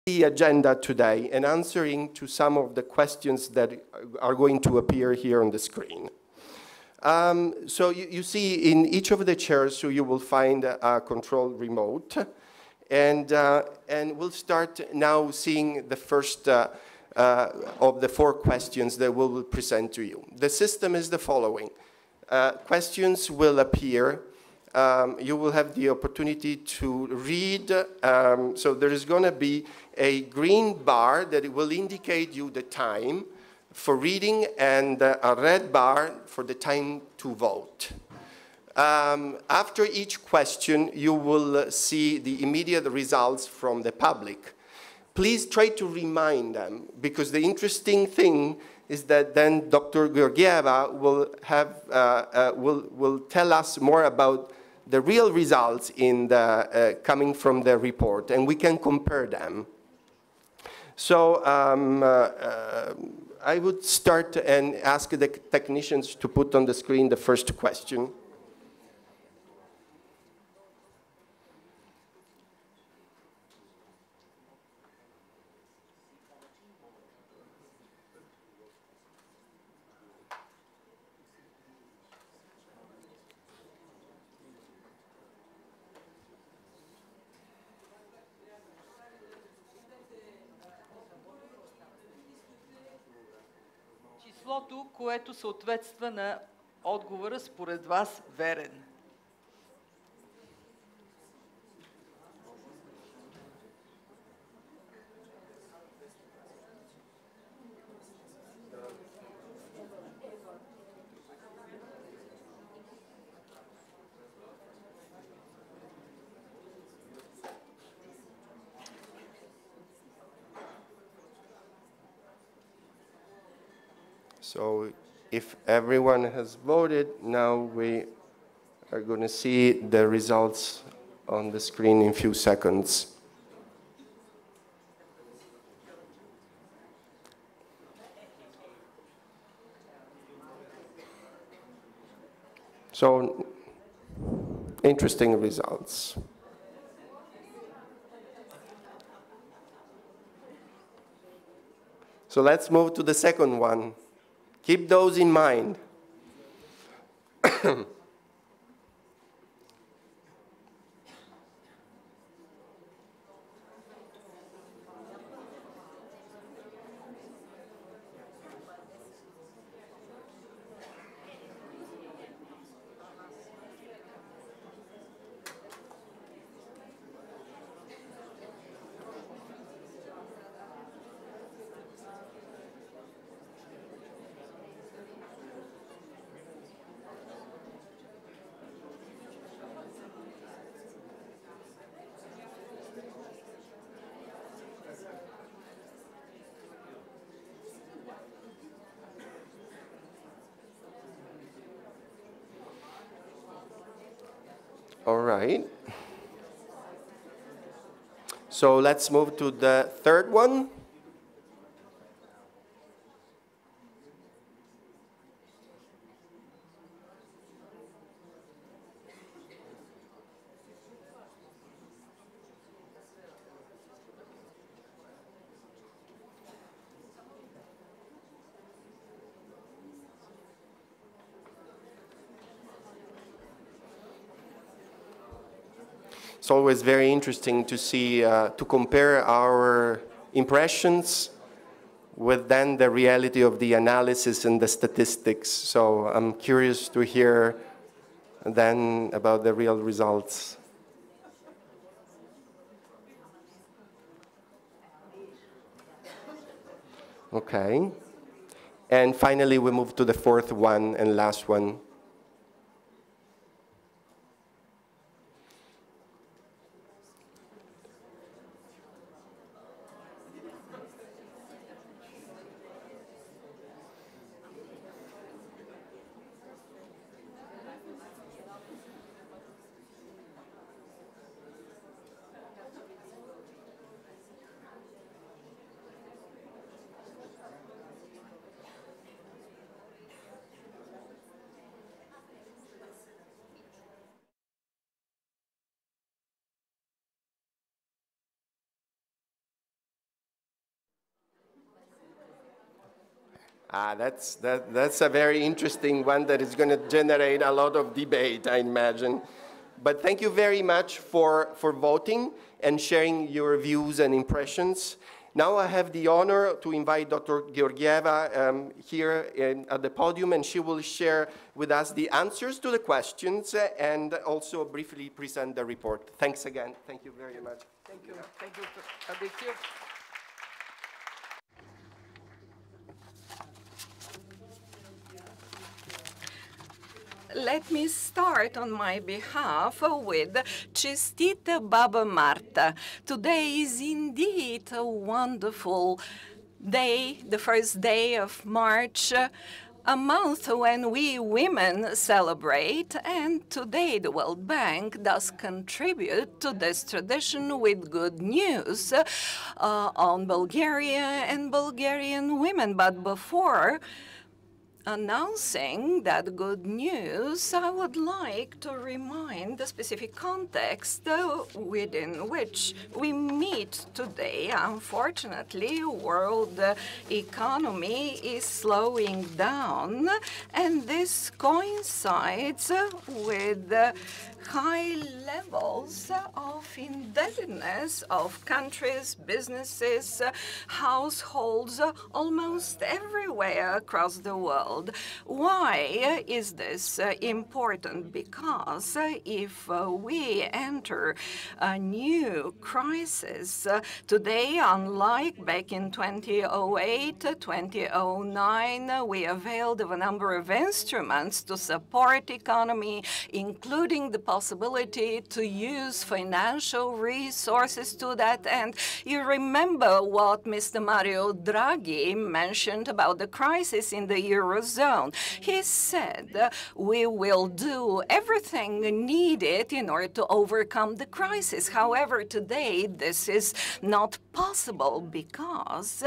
the agenda today and answering to some of the questions that are going to appear here on the screen. So you see in each of the chairs, so you will find a control remote. And we'll start now seeing the first of the 4 questions that we will present to you. The system is the following. Questions will appear. You will have the opportunity to read. So there is going to be a green bar that will indicate you the time for reading and a red bar for the time to vote. After each question, you will see the immediate results from the public. Please try to remind them, because the interesting thing is that then Dr. Georgieva will tell us more about the real results in the, coming from the report, and we can compare them. So I would start and ask the technicians to put on the screen the first question. Числото, което съответства на отговора според вас верен. So if everyone has voted, now we are going to see the results on the screen in a few seconds. So, interesting results. So let's move to the second one. Keep those in mind. All right. So let's move to the third one. It's always very interesting to see, to compare our impressions with then the reality of the analysis and the statistics. So I'm curious to hear then about the real results. Okay. And finally, we move to the fourth one and last one. That's a very interesting one that is going to generate a lot of debate, I imagine. But thank you very much for voting and sharing your views and impressions. Now I have the honor to invite Dr. Georgieva here at the podium, and she will share with us the answers to the questions and also briefly present the report. Thanks again. Thank you very much. Thank you. Thank you, Fabrizio. Let me start on my behalf with Čestita Baba Marta. Today is indeed a wonderful day, the first day of March, a month when we women celebrate, and today the World Bank does contribute to this tradition with good news on Bulgaria and Bulgarian women. But before announcing that good news, I would like to remind the specific context within which we meet today. Unfortunately, world economy is slowing down, and this coincides with high levels of indebtedness of countries, businesses, households, almost everywhere across the world. Why is this important? Because if we enter a new crisis today, unlike back in 2008, 2009, we availed of a number of instruments to support economy, including the possibility to use financial resources to that end. You remember what Mr. Mario Draghi mentioned about the crisis in the Eurozone. He said, we will do everything needed in order to overcome the crisis. However, today this is not possible because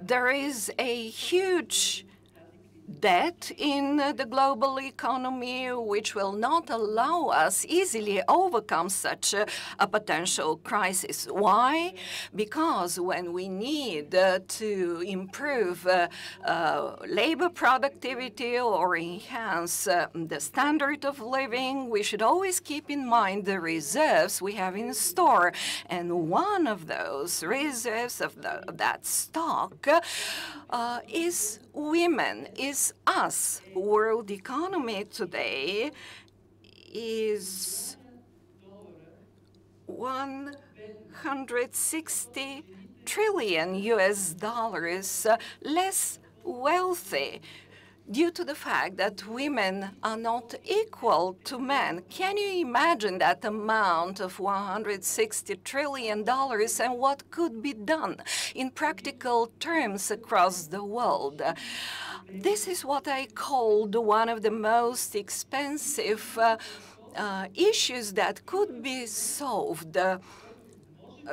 there is a huge debt in the global economy, which will not allow us easily overcome such a potential crisis. Why? Because when we need to improve labor productivity or enhance the standard of living, we should always keep in mind the reserves we have in store. And one of those reserves of that stock is women, is us. World economy today is 160 trillion US dollars less wealthy due to the fact that women are not equal to men. Can you imagine that amount of $160 trillion and what could be done in practical terms across the world? This is what I called one of the most expensive issues that could be solved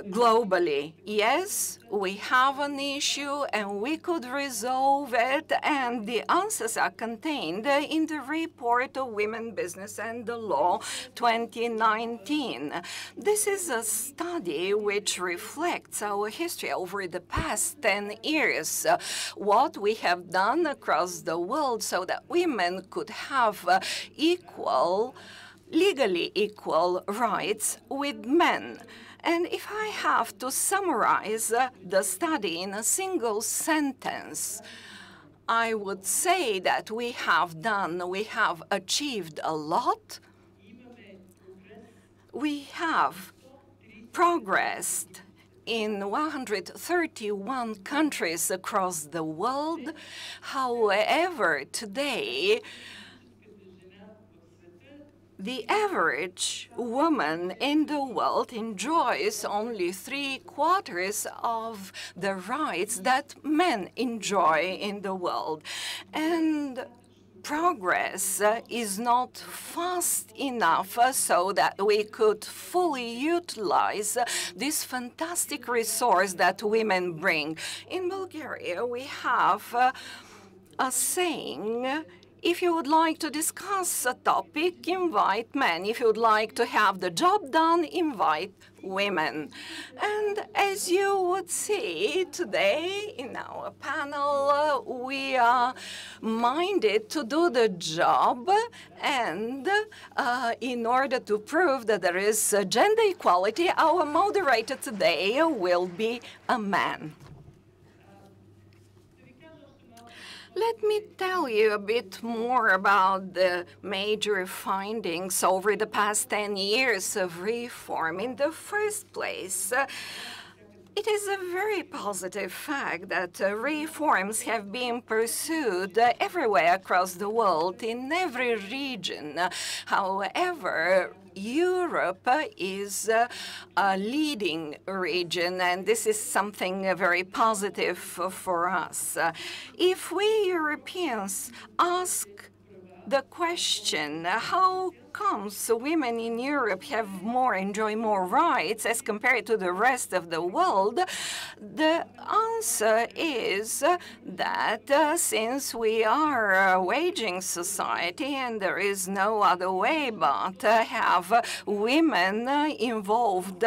globally. Yes, we have an issue and we could resolve it, and the answers are contained in the report of Women, Business and the Law 2019. This is a study which reflects our history over the past 10 years, what we have done across the world so that women could have legally equal rights with men. And if I have to summarize the study in a single sentence, I would say that we have achieved a lot. We have progressed in 131 countries across the world. However, today, the average woman in the world enjoys only 3/4 of the rights that men enjoy in the world. And progress is not fast enough so that we could fully utilize this fantastic resource that women bring. In Bulgaria, we have a saying, If you would like to discuss a topic, invite men. If you would like to have the job done, invite women. And as you would see today in our panel, we are minded to do the job, and in order to prove that there is gender equality, our moderator today will be a man. Let me tell you a bit more about the major findings over the past 10 years of reform. In the first place, it is a very positive fact that reforms have been pursued everywhere across the world, in every region. However, Europe is a leading region, and this is something very positive for us. If we Europeans ask the question, how comes women in Europe enjoy more rights as compared to the rest of the world, the answer is that since we are a waging society and there is no other way but to have women involved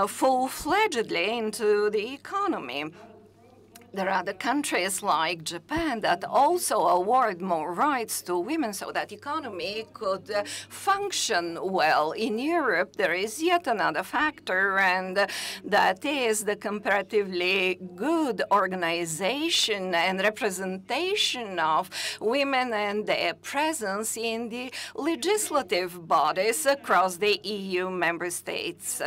full-fledgedly into the economy. There are other countries like Japan that also award more rights to women so that economy could function well. In Europe, there is yet another factor, and that is the comparatively good organization and representation of women and their presence in the legislative bodies across the EU member states.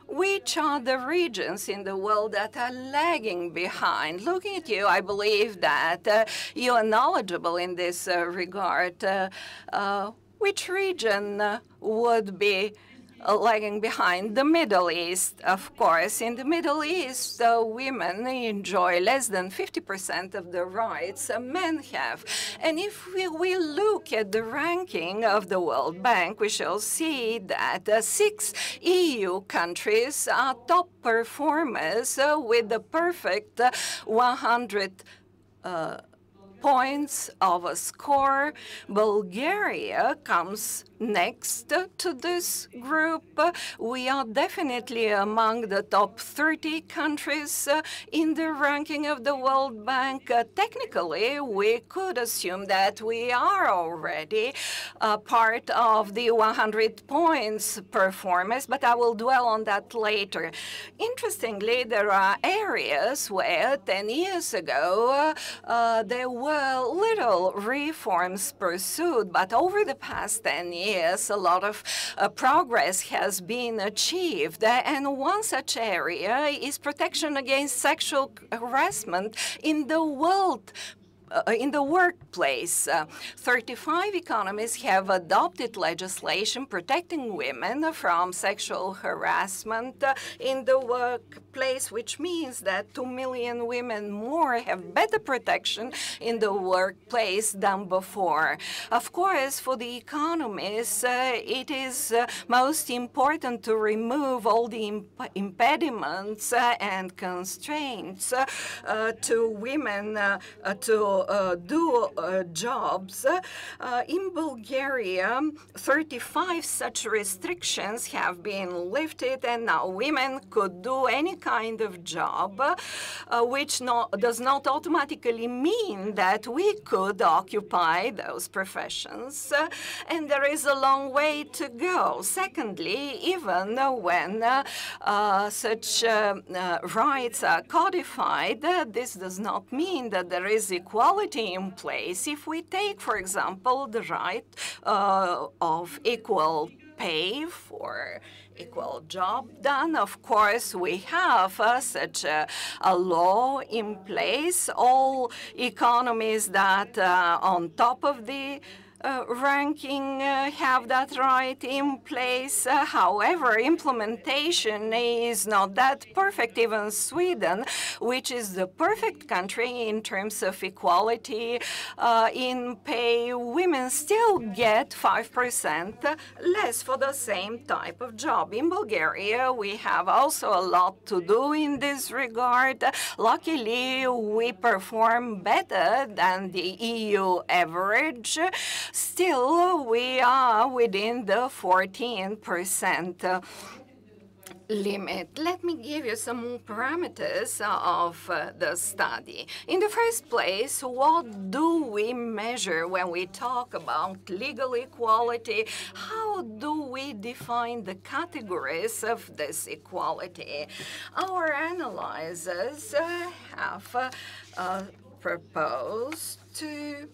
Which are the regions in the world that are lagging behind? Looking at you, I believe that you are knowledgeable in this regard. Which region would be lagging behind? The Middle East, of course. In the Middle East, women enjoy less than 50% of the rights men have. And if we look at the ranking of the World Bank, we shall see that 6 EU countries are top performers with the perfect 100 points of a score. Bulgaria comes next to this group. We are definitely among the top 30 countries in the ranking of the World Bank. Technically, we could assume that we are already part of the 100 points performance, but I will dwell on that later. Interestingly, there are areas where 10 years ago there were little reforms pursued, but over the past 10 years, a lot of progress has been achieved. And one such area is protection against sexual harassment in the workplace. 35 economies have adopted legislation protecting women from sexual harassment in the workplace, which means that 2 million women more have better protection in the workplace than before. Of course, for the economies, it is most important to remove all the impediments and constraints to women to do jobs. In Bulgaria, 35 such restrictions have been lifted, and now women could do any kind of job, which does not automatically mean that we could occupy those professions, and there is a long way to go. Secondly, even when such rights are codified, this does not mean that there is equality in place. If we take, for example, the right of equal pay for equal job done, of course, we have such a law in place. All economies that are on top of the ranking have that right in place. However, implementation is not that perfect. Even Sweden, which is the perfect country in terms of equality in pay, women still get 5% less for the same type of job. In Bulgaria, we have also a lot to do in this regard. Luckily, we perform better than the EU average. Still, we are within the 14% limit. Let me give you some more parameters of the study. In the first place, what do we measure when we talk about legal equality? How do we define the categories of this equality? Our analyzers have proposed to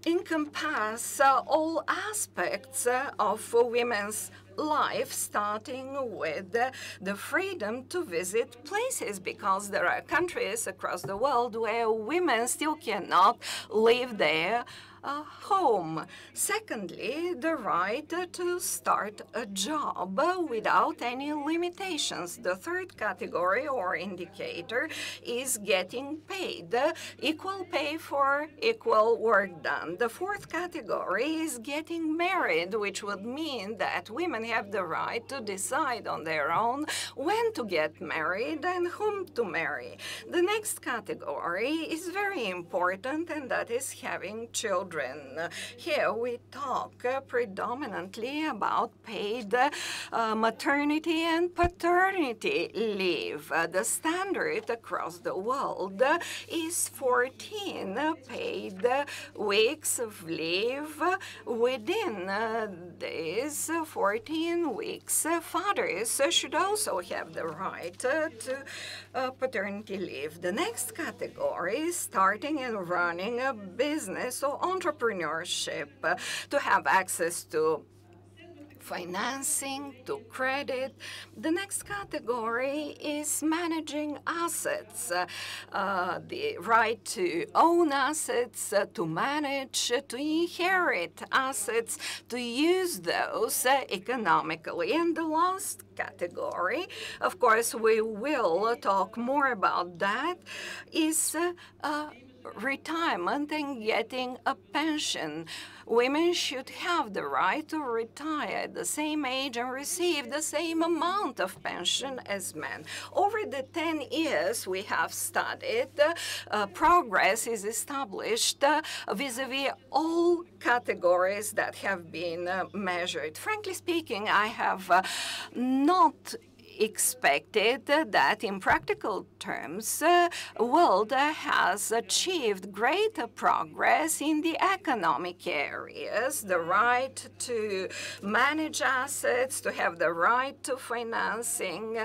encompass all aspects of women's life, starting with the freedom to visit places, because there are countries across the world where women still cannot leave their home. Secondly, the right to start a job without any limitations. The third category or indicator is getting paid, equal pay for equal work done. The fourth category is getting married, which would mean that women have the right to decide on their own when to get married and whom to marry. The next category is very important, and that is having children. Here we talk predominantly about paid maternity and paternity leave. The standard across the world is 14 paid weeks of leave. Within these 14 weeks, fathers should also have the right to paternity leave. The next category is starting and running a business or entrepreneurship, to have access to financing, to credit. The next category is managing assets, the right to own assets, to manage, to inherit assets, to use those economically. And the last category, of course, we will talk more about that, is retirement and getting a pension. Women should have the right to retire at the same age and receive the same amount of pension as men. Over the 10 years we have studied, progress is established vis-a-vis all categories that have been measured. Frankly speaking, I have not expected that in practical terms, world has achieved greater progress in the economic areas, the right to manage assets, to have the right to financing.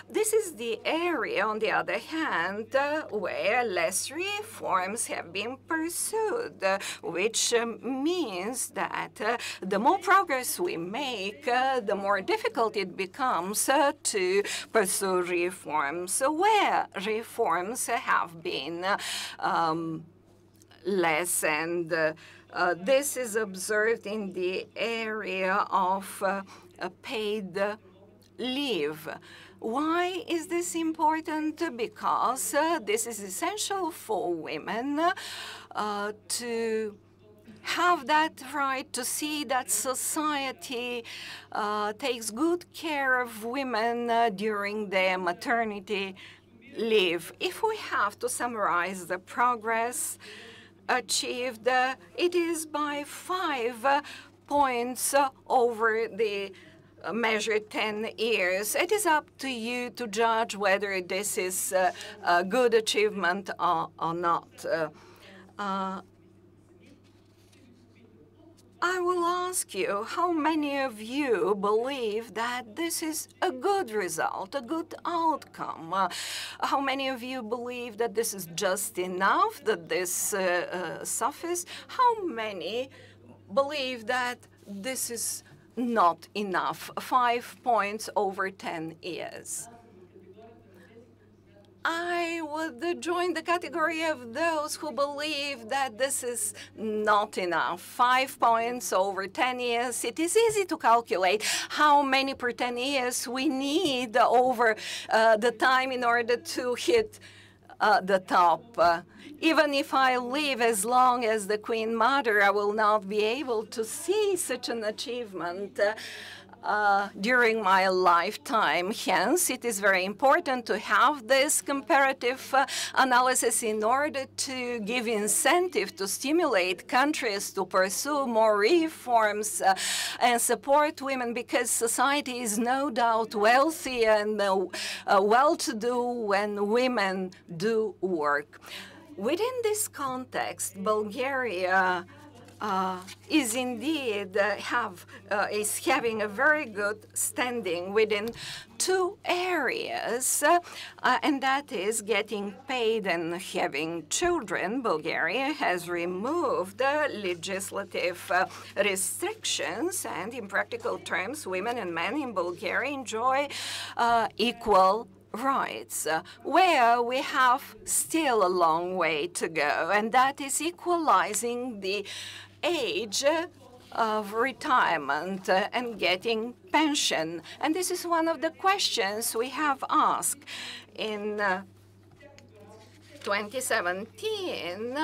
This is the area, on the other hand, where less reforms have been pursued, which means that the more progress we make, the more difficult it becomes to pursue reforms. Where reforms have been less, and this is observed in the area of paid leave. Why is this important? Because this is essential for women to have that right, to see that society takes good care of women during their maternity leave. If we have to summarize the progress achieved, it is by 5 points over the measured 10 years. It is up to you to judge whether this is a good achievement or not. I will ask you, how many of you believe that this is a good result, a good outcome? How many of you believe that this is just enough, that this suffices? How many believe that this is not enough? 5 points over 10 years. I would join the category of those who believe that this is not enough. 5 points over 10 years. It is easy to calculate how many per 10 years we need over the time in order to hit the top. Even if I live as long as the Queen Mother, I will not be able to see such an achievement during my lifetime. Hence, it is very important to have this comparative analysis in order to give incentive to stimulate countries to pursue more reforms and support women, because society is no doubt wealthy and well-to-do when women do work. Within this context, Bulgaria is indeed having a very good standing within two areas, and that is getting paid and having children. Bulgaria has removed legislative restrictions, and in practical terms, women and men in Bulgaria enjoy equal rights, where we have still a long way to go, and that is equalizing the age of retirement and getting pension. And this is one of the questions we have asked. In 2017,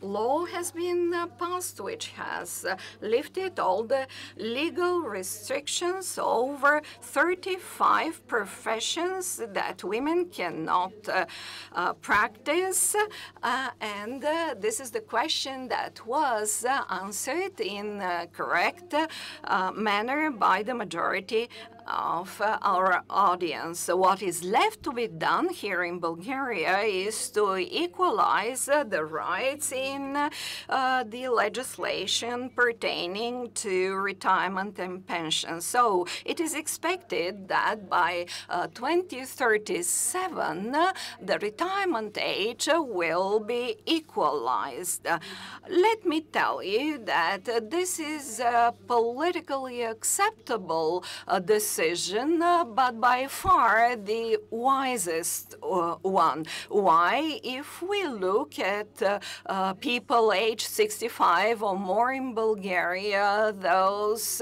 law has been passed which has lifted all the legal restrictions over 35 professions that women cannot practice. And this is the question that was answered in a correct manner by the majority of our audience. What is left to be done here in Bulgaria is to equalize the rights in the legislation pertaining to retirement and pension. So it is expected that by 2037, the retirement age will be equalized. Let me tell you that this is a politically acceptable decision, but by far the wisest one. Why? If we look at people aged 65 or more in Bulgaria, those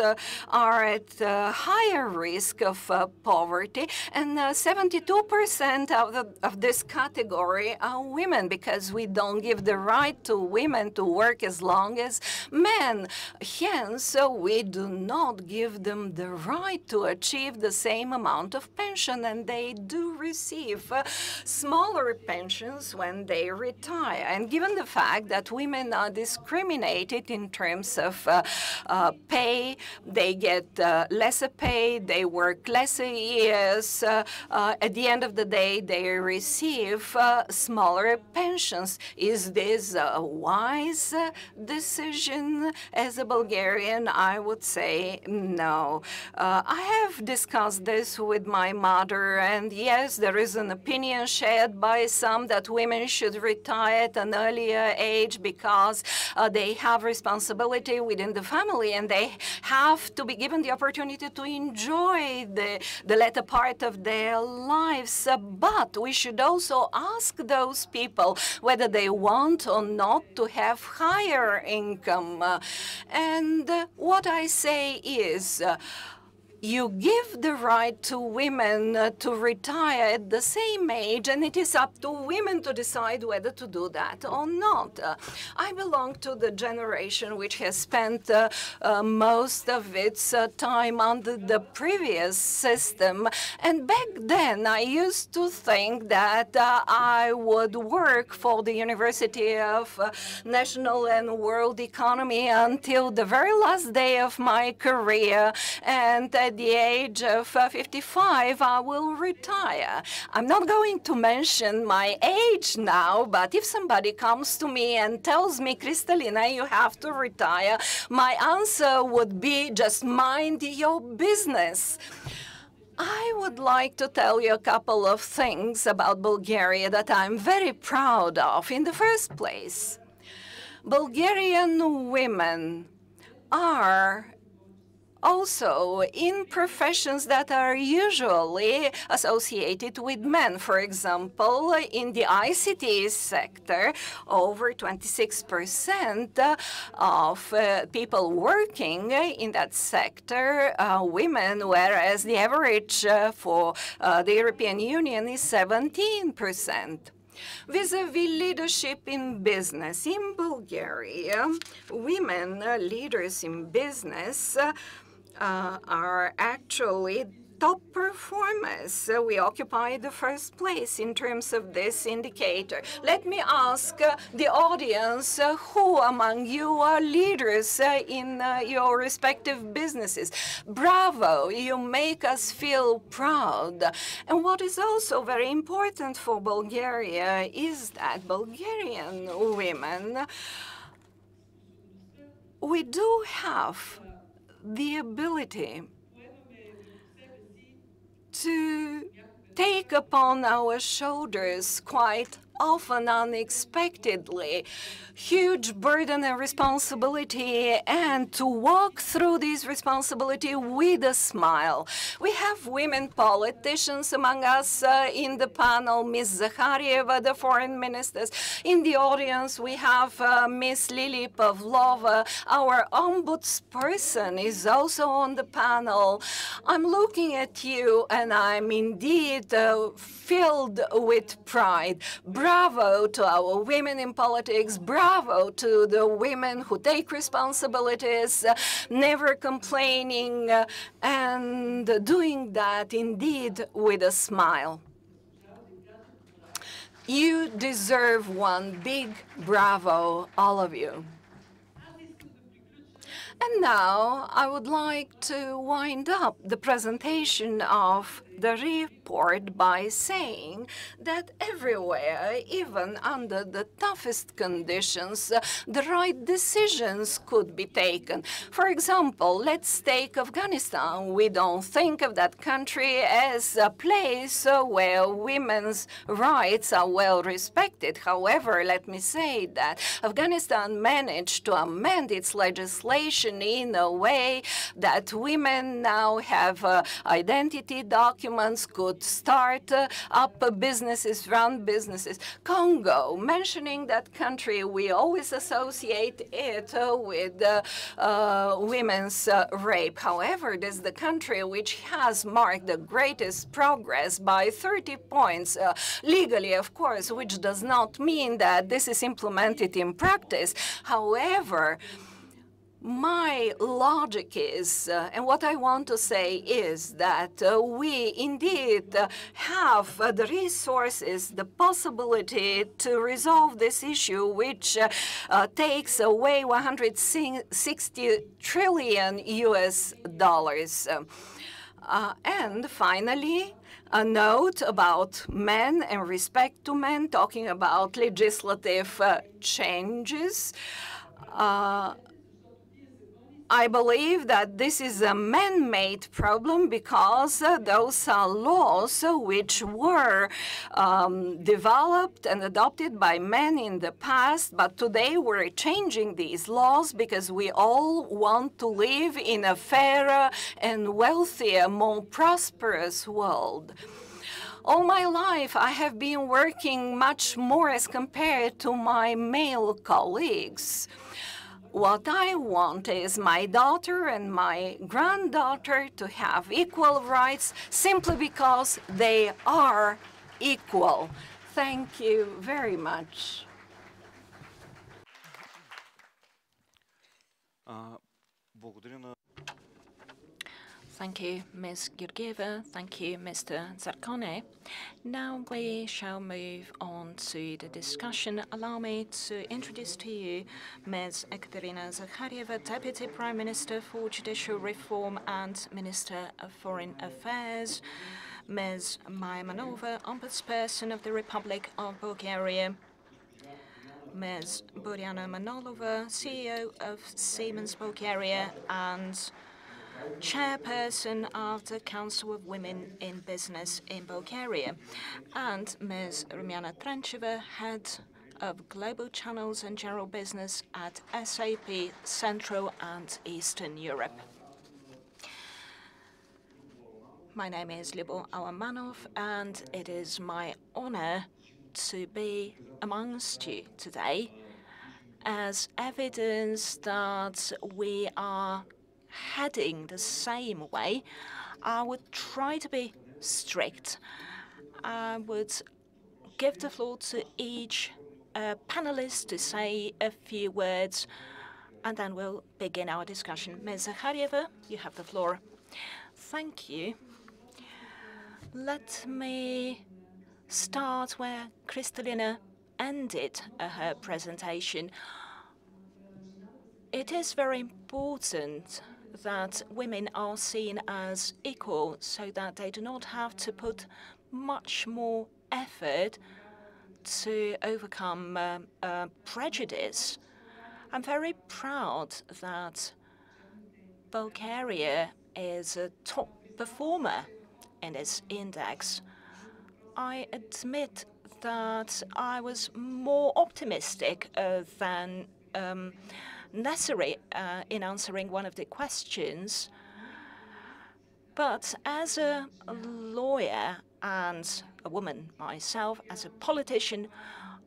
are at higher risk of poverty, and 72% of this category are women, because we don't give the right to women to work as long as men. Hence, we do not give them the right to achieve the same amount of pension, and they do receive smaller pensions when they retire. And given the fact that women are discriminated in terms of pay, they get lesser pay, they work lesser years, at the end of the day they receive smaller pensions. Is this a wise decision? As a Bulgarian, I would say no. I have discussed this with my mother, and yes, there is an opinion shared by some that women should retire at an earlier age because they have responsibility within the family and they have to be given the opportunity to enjoy the latter part of their lives. But we should also ask those people whether they want or not to have higher income. And what I say is, you give the right to women to retire at the same age, and it is up to women to decide whether to do that or not. I belong to the generation which has spent most of its time under the previous system, and back then I used to think that I would work for the University of National and World Economy until the very last day of my career, and at the age of 55, I will retire. I'm not going to mention my age now, but if somebody comes to me and tells me, Kristalina, you have to retire, my answer would be, just mind your business. I would like to tell you a couple of things about Bulgaria that I'm very proud of. In the first place, Bulgarian women are also in professions that are usually associated with men. For example, in the ICT sector, over 26% of people working in that sector are women, whereas the average for the European Union is 17%. Vis-a-vis leadership in business, in Bulgaria, women leaders in business are actually top performers. We occupy the first place in terms of this indicator. Let me ask the audience, who among you are leaders in your respective businesses? Bravo, you make us feel proud. And what is also very important for Bulgaria is that Bulgarian women, we do have the ability to take upon our shoulders quite often unexpectedly huge burden and responsibility, and to walk through this responsibility with a smile. We have women politicians among us in the panel, Ms. Zakharieva, the foreign ministers. In the audience, we have Ms. Lily Pavlova. Our ombudsperson is also on the panel. I'm looking at you, and I'm indeed filled with pride. Bravo to our women in politics. Bravo to the women who take responsibilities, never complaining, and doing that indeed with a smile. You deserve one big bravo, all of you. And now I would like to wind up the presentation of the report by saying that everywhere, even under the toughest conditions, the right decisions could be taken. For example, let's take Afghanistan. We don't think of that country as a place where women's rights are well respected. However, let me say that Afghanistan managed to amend its legislation in a way that women now have identity documents, could start up businesses, run businesses. Congo, mentioning that country, we always associate it with women's rape. However, this is the country which has marked the greatest progress by 30 points, legally, of course, which does not mean that this is implemented in practice. However, my logic is, and what I want to say is that we indeed have the resources, the possibility to resolve this issue, which takes away 160 trillion US dollars. And finally, a note about men and respect to men, talking about legislative changes. I believe that this is a man-made problem because those are laws which were developed and adopted by men in the past, but today we're changing these laws because we all want to live in a fairer and wealthier, more prosperous world. All my life, I have been working much more as compared to my male colleagues. What I want is my daughter and my granddaughter to have equal rights simply because they are equal. Thank you very much. Thank you, Ms. Georgieva. Thank you, Mr. Zarkone. Now we shall move on to the discussion. Allow me to introduce to you Ms. Ekaterina Zakharieva, Deputy Prime Minister for Judicial Reform and Minister of Foreign Affairs, Ms. Maya Manova, Ombudsperson of the Republic of Bulgaria, Ms. Boriana Manolova, CEO of Siemens Bulgaria and Chairperson of the Council of Women in Business in Bulgaria, and Ms. Rumiana Trencheva, Head of Global Channels and General Business at SAP Central and Eastern Europe. My name is Lyubov Alamanov, and it is my honor to be amongst you today as evidence that we are heading the same way. I would try to be strict. I would give the floor to each panelist to say a few words, and then we'll begin our discussion. Ms. Zakharieva, you have the floor. Thank you. Let me start where Kristalina ended her presentation. It is very important that women are seen as equal so that they do not have to put much more effort to overcome prejudice. I'm very proud that Bulgaria is a top performer in this index. I admit that I was more optimistic than necessary in answering one of the questions. But as a lawyer and a woman myself, as a politician,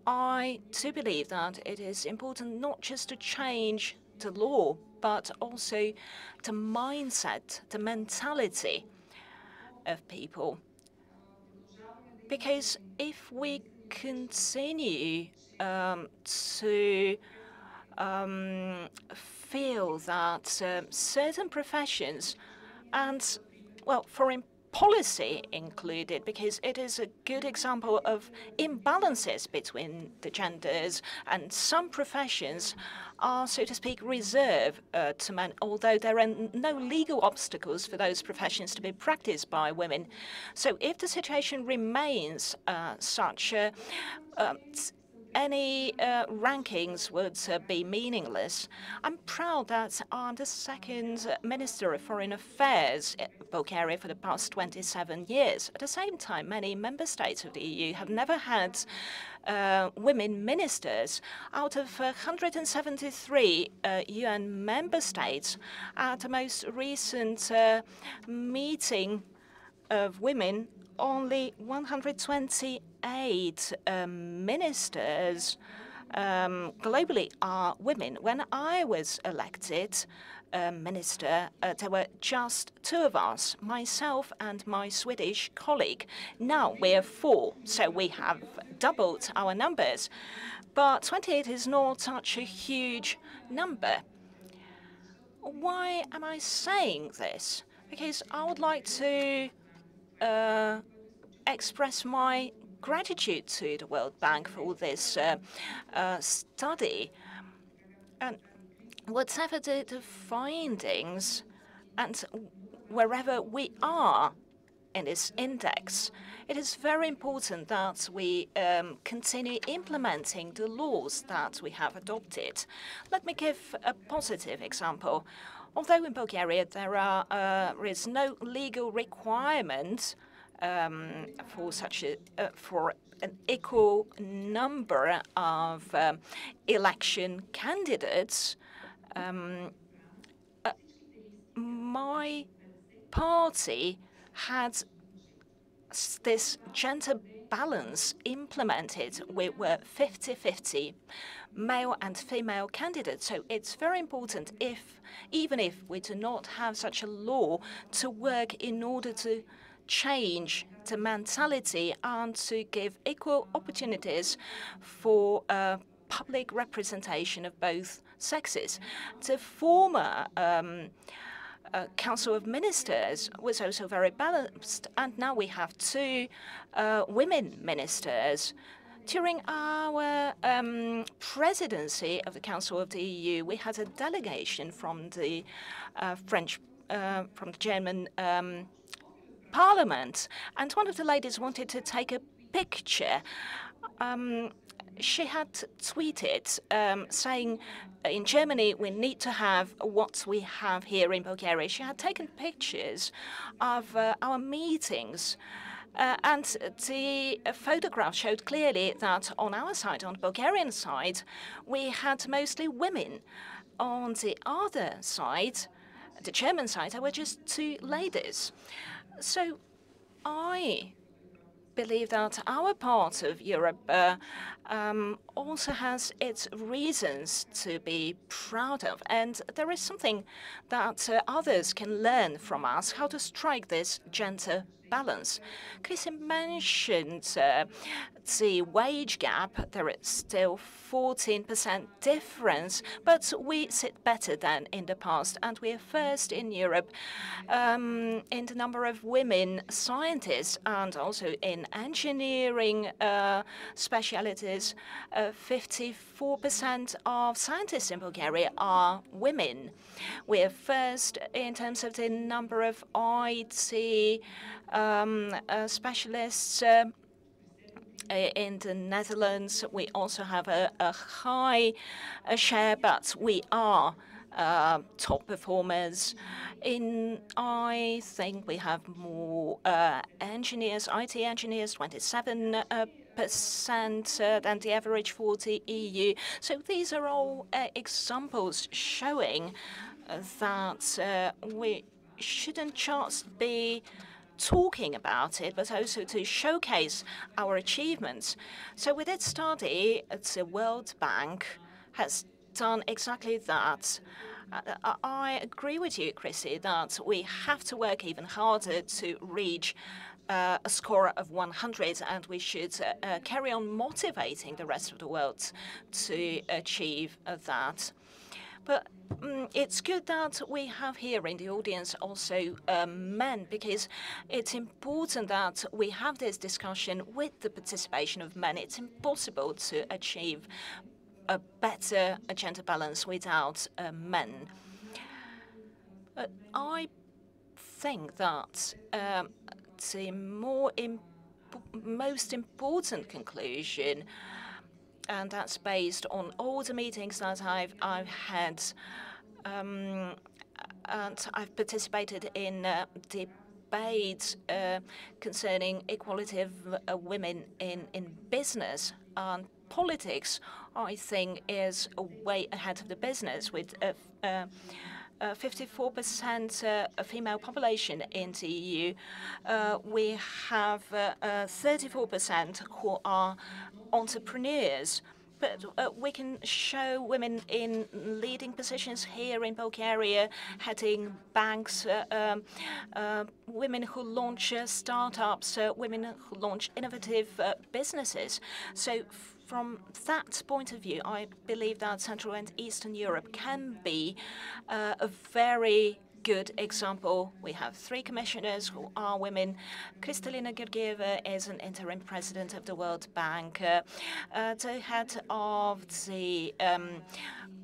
I do believe that it is important not just to change the law, but also the mindset, the mentality of people. Because if we continue to feel that certain professions, and well, foreign policy included, because it is a good example of imbalances between the genders, and some professions are, so to speak, reserved to men, although there are no legal obstacles for those professions to be practiced by women. So if the situation remains such, any rankings would be meaningless. I'm proud that I'm the second Minister of Foreign Affairs in Bulgaria for the past 27 years. At the same time, many member states of the EU have never had women ministers. Out of 173 UN member states, at the most recent meeting of women, only 128 ministers globally are women. When I was elected minister, there were just 2 of us, myself and my Swedish colleague. Now we're 4, so we have doubled our numbers. But 28 is not such a huge number. Why am I saying this? Because I would like to express my gratitude to the World Bank for this study. And whatever the findings, and wherever we are in this index, it is very important that we continue implementing the laws that we have adopted. Let me give a positive example. Although in Bulgaria there is no legal requirement for such for an equal number of election candidates, my party had this gender balance implemented. We were 50-50 male and female candidates. So it's very important, even if we do not have such a law, to work in order to change the mentality and to give equal opportunities for public representation of both sexes. The former Council of Ministers was also very balanced, and now we have 2 women ministers. During our presidency of the Council of the EU, we had a delegation from the from the German Parliament, and one of the ladies wanted to take a picture. She had tweeted saying, in Germany, we need to have what we have here in Bulgaria. She had taken pictures of our meetings. And the photograph showed clearly that on our side, on the Bulgarian side, we had mostly women. On the other side, the German side, there were just 2 ladies. So I believe that our part of Europe also has its reasons to be proud of. And there is something that others can learn from us, how to strike this gender balance. Chrissy mentioned the wage gap. There is still 14% difference, but we sit better than in the past, and we are first in Europe in the number of women scientists and also in engineering specialities. 54% of scientists in Bulgaria are women. We are first in terms of the number of IT specialists. In the Netherlands, we also have a high share, but we are top performers. I think we have more engineers, IT engineers, 27% than the average for the EU. So these are all examples showing that we shouldn't just be talking about it, but also to showcase our achievements. So with its study, the World Bank has done exactly that. I agree with you, Chrissy, that we have to work even harder to reach a score of 100, and we should carry on motivating the rest of the world to achieve that. But it's good that we have here in the audience also men, because it's important that we have this discussion with the participation of men. It's impossible to achieve a better gender balance without men. I think that the most important conclusion, and that's based on all the meetings that I've had, and I've participated in debates concerning equality of women in business and politics. I think is way ahead of the business with 54% female population in the EU. We have 34% who are entrepreneurs. But we can show women in leading positions here in Bulgaria, heading banks, women who launch startups, women who launch innovative businesses. So from that point of view, I believe that Central and Eastern Europe can be a very good example. We have 3 commissioners who are women. Kristalina Georgieva is an interim president of the World Bank. The head of the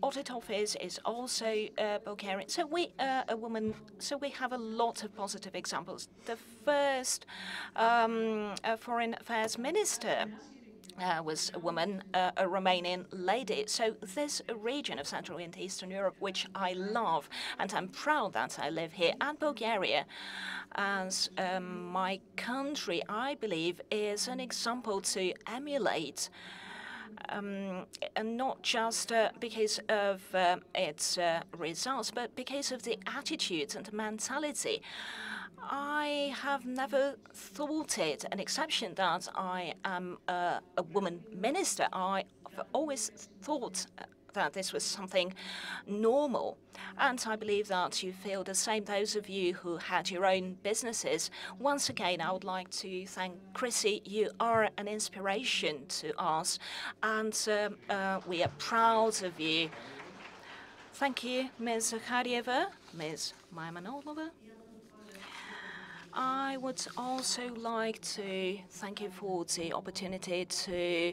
audit office is also Bulgarian. So we a woman. So we have a lot of positive examples. The first foreign affairs minister was a woman, a Romanian lady. So this region of Central and Eastern Europe, which I love, and I'm proud that I live here, and Bulgaria, as my country, I believe, is an example to emulate. And not just because of its results, but because of the attitudes and the mentality. I have never thought it an exception that I am a woman minister. I've always thought that this was something normal. And I believe that you feel the same, those of you who had your own businesses. Once again, I would like to thank Chrissy. You are an inspiration to us, and we are proud of you. Thank you, Ms. Zakharieva, Ms. Maimanova. I would also like to thank you for the opportunity to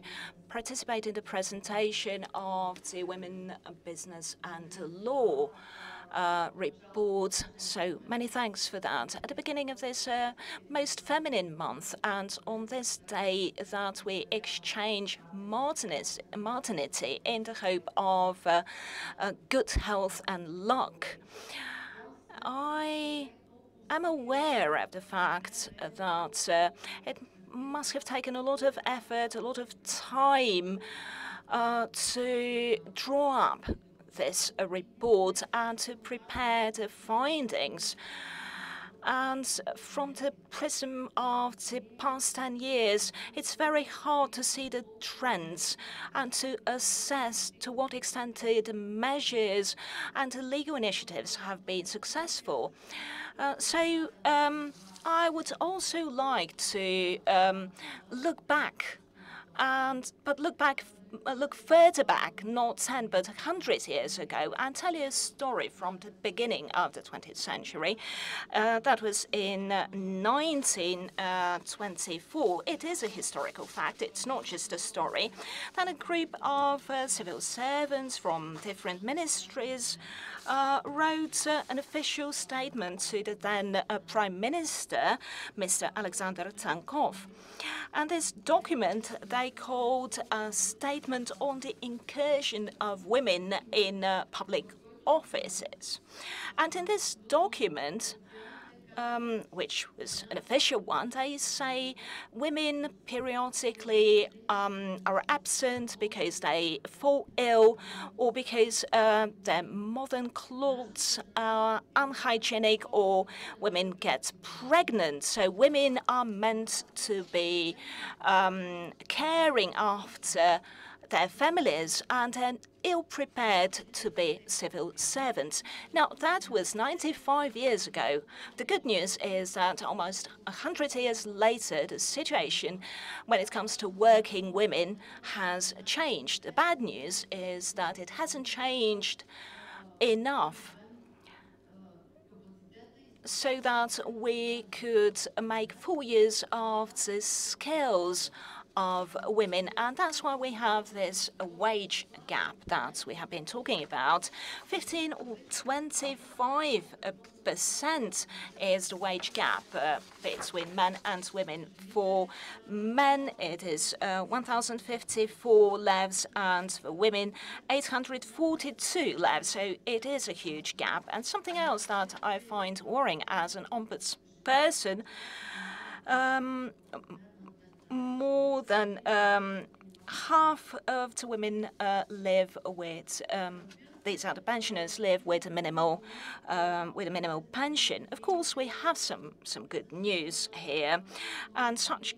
participate in the presentation of the Women, Business and Law report. So many thanks for that. At the beginning of this most feminine month, and on this day that we exchange maternity in the hope of good health and luck, I'm aware of the fact that it must have taken a lot of effort, a lot of time to draw up this report and to prepare the findings. And from the prism of the past 10 years, it's very hard to see the trends and to assess to what extent the measures and the legal initiatives have been successful. I would also like to look back, look further back, not 10 but 100 years ago, and tell you a story from the beginning of the 20th century. That was in 1924. It is a historical fact. It's not just a story. Then a group of civil servants from different ministries wrote an official statement to the then Prime Minister, Mr. Alexander Tsankov. And this document they called a statement on the incursion of women in public offices. And in this document, which was an official one, they say women periodically are absent because they fall ill or because their modern clothes are unhygienic or women get pregnant. So women are meant to be caring after their families and then ill-prepared to be civil servants. Now, that was 95 years ago. The good news is that almost 100 years later, the situation when it comes to working women has changed. The bad news is that it hasn't changed enough so that we could make full use of the skills of women, and that's why we have this wage gap that we have been talking about. 15 or 25% is the wage gap between men and women. For men, it is 1,054 levs, and for women, 842 levs. So it is a huge gap. And something else that I find worrying as an ombudsperson, more than half of the women live with, these are the pensioners, live with a minimal pension. Of course, we have some good news here, and such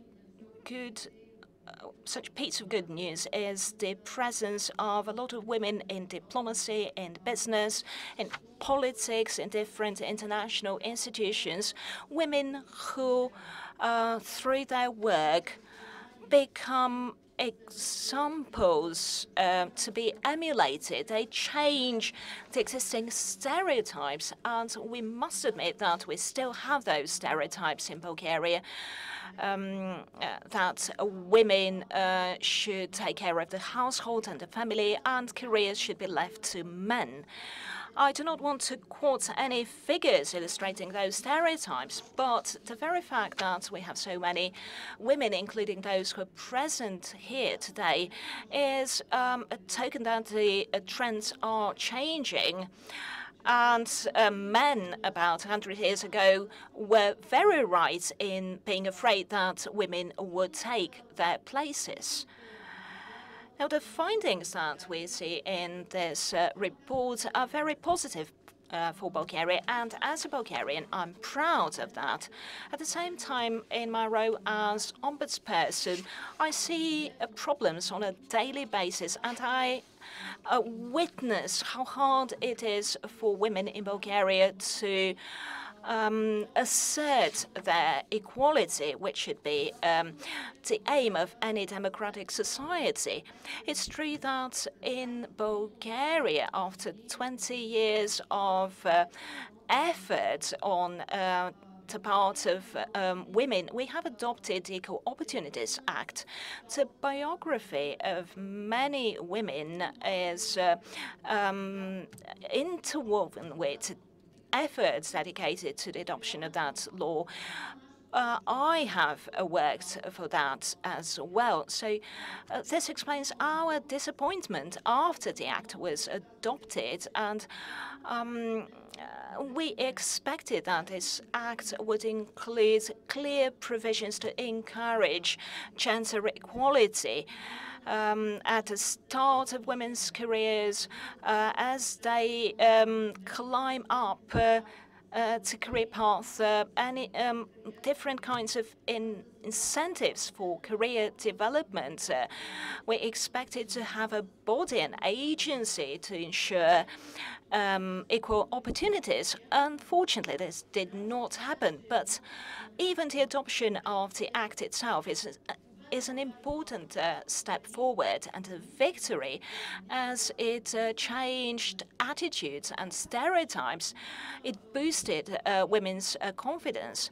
piece of good news is the presence of a lot of women in diplomacy, in business, in politics, in different international institutions, women who through their work become examples to be emulated. They change the existing stereotypes, and we must admit that we still have those stereotypes in Bulgaria, that women should take care of the household and the family, and careers should be left to men. I do not want to quote any figures illustrating those stereotypes, but the very fact that we have so many women, including those who are present here today, is a token that the trends are changing. And men about 100 years ago were very right in being afraid that women would take their places. Now, the findings that we see in this report are very positive for Bulgaria, and as a Bulgarian, I'm proud of that. At the same time, in my role as ombudsperson, I see problems on a daily basis, and I witness how hard it is for women in Bulgaria to assert their equality, which should be the aim of any democratic society. It's true that in Bulgaria, after 20 years of effort on the part of women, we have adopted the Equal Opportunities Act. The biography of many women is interwoven with efforts dedicated to the adoption of that law. I have worked for that as well. So this explains our disappointment after the act was adopted, and we expected that this act would include clear provisions to encourage gender equality at the start of women's careers, as they climb up to career paths, any different kinds of incentives for career development. We expected to have a body and agency to ensure equal opportunities. Unfortunately, this did not happen. But even the adoption of the Act itself is an important step forward and a victory, as it changed attitudes and stereotypes. It boosted women's confidence.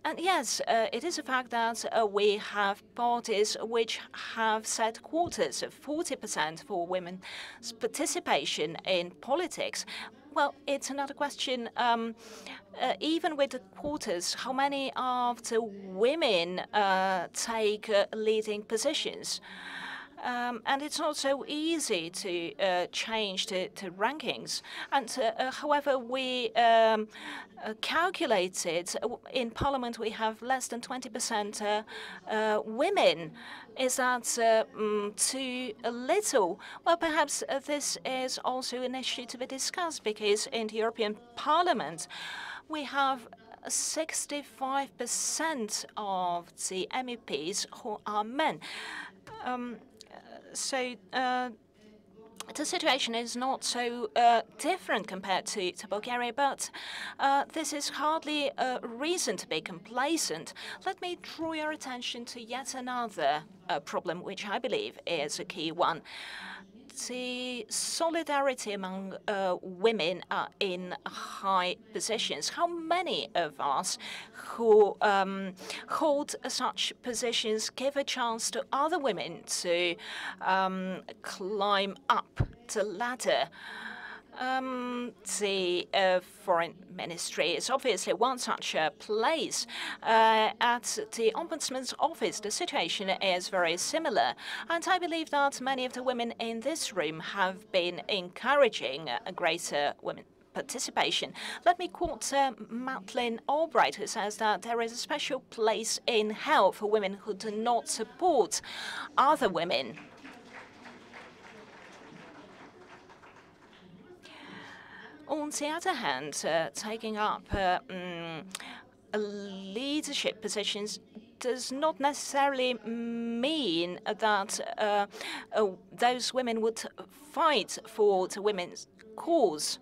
And yes, it is a fact that we have parties which have set quotas of 40% for women's participation in politics. Well, it's another question. Even with the quotas, how many of the women take leading positions? And it's not so easy to change the rankings. And however we calculated, in Parliament we have less than 20% women. Is that too little? Well, perhaps this is also an issue to be discussed, because in the European Parliament we have 65% of the MEPs who are men. So the situation is not so different compared to Bulgaria, but this is hardly a reason to be complacent. Let me draw your attention to yet another problem, which I believe is a key one. The solidarity among women in high positions. How many of us who hold such positions give a chance to other women to climb up the ladder? The Foreign Ministry is obviously one such place. At the Ombudsman's office, the situation is very similar. And I believe that many of the women in this room have been encouraging a greater women participation. Let me quote Madeleine Albright, who says that there is a special place in hell for women who do not support other women. On the other hand, taking up leadership positions does not necessarily mean that those women would fight for the women's cause.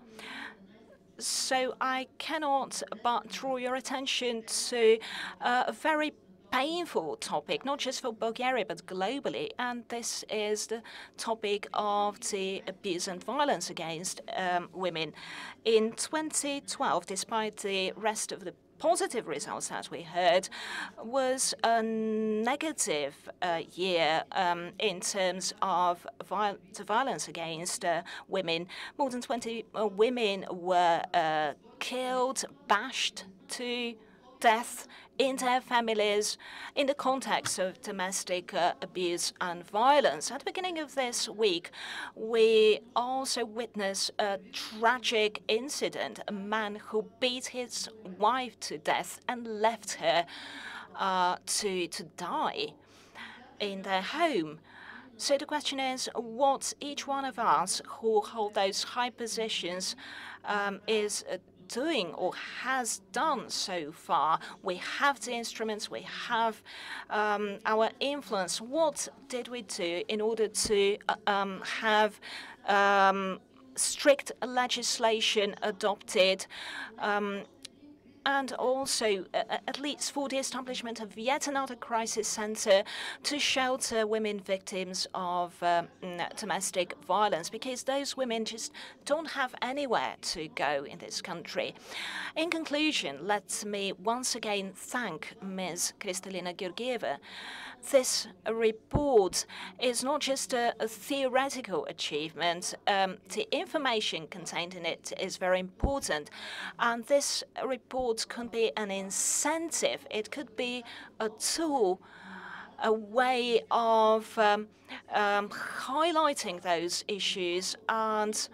So I cannot but draw your attention to a very painful topic, not just for Bulgaria, but globally, and this is the topic of the abuse and violence against women. In 2012, despite the rest of the positive results that we heard, was a negative year in terms of violence against women. More than 20 women were killed, bashed to death in their families in the context of domestic abuse and violence. At the beginning of this week, we also witnessed a tragic incident, a man who beat his wife to death and left her to die in their home. So the question is, what each one of us who hold those high positions is doing or has done so far. We have the instruments, we have our influence. What did we do in order to have strict legislation adopted, and also at least for the establishment of yet another crisis centre to shelter women victims of domestic violence, because those women just don't have anywhere to go in this country. In conclusion, let me once again thank Ms. Kristalina Georgieva. This report is not just a theoretical achievement. The information contained in it is very important, and this report could be an incentive. It could be a tool, a way of highlighting those issues and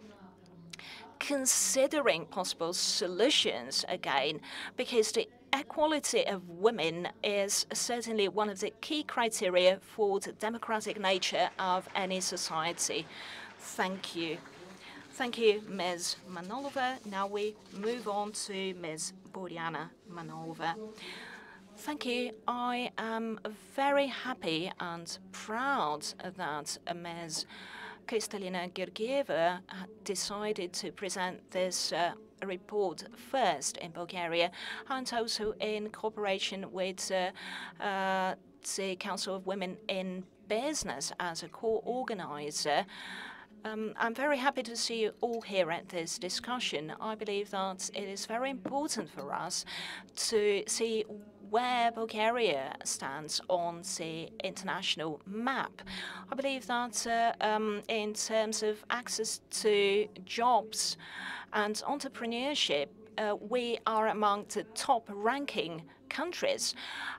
considering possible solutions again, because the equality of women is certainly one of the key criteria for the democratic nature of any society. Thank you. Thank you, Ms. Manolova. Now we move on to Ms. Boriana Manolova. Thank you. I am very happy and proud that Ms. Kristalina Georgieva decided to present this report first in Bulgaria, and also in cooperation with the Council of Women in Business as a co-organizer. I'm very happy to see you all here at this discussion. I believe that it is very important for us to see where Bulgaria stands on the international map. I believe that in terms of access to jobs and entrepreneurship, we are among the top-ranking countries.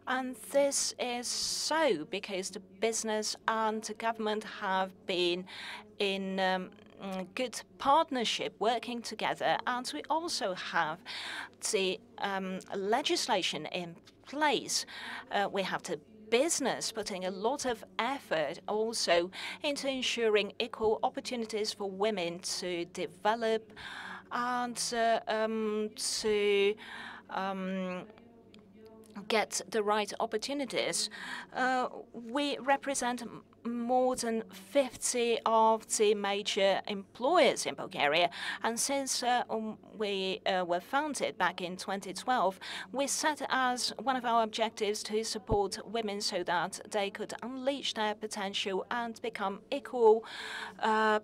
And this is so because the business and the government have been in good partnership, working together, and we also have the legislation in place. We have the business putting a lot of effort also into ensuring equal opportunities for women to develop and to get the right opportunities. We represent more than 50 of the major employers in Bulgaria, and since we were founded back in 2012, we set as one of our objectives to support women so that they could unleash their potential and become equal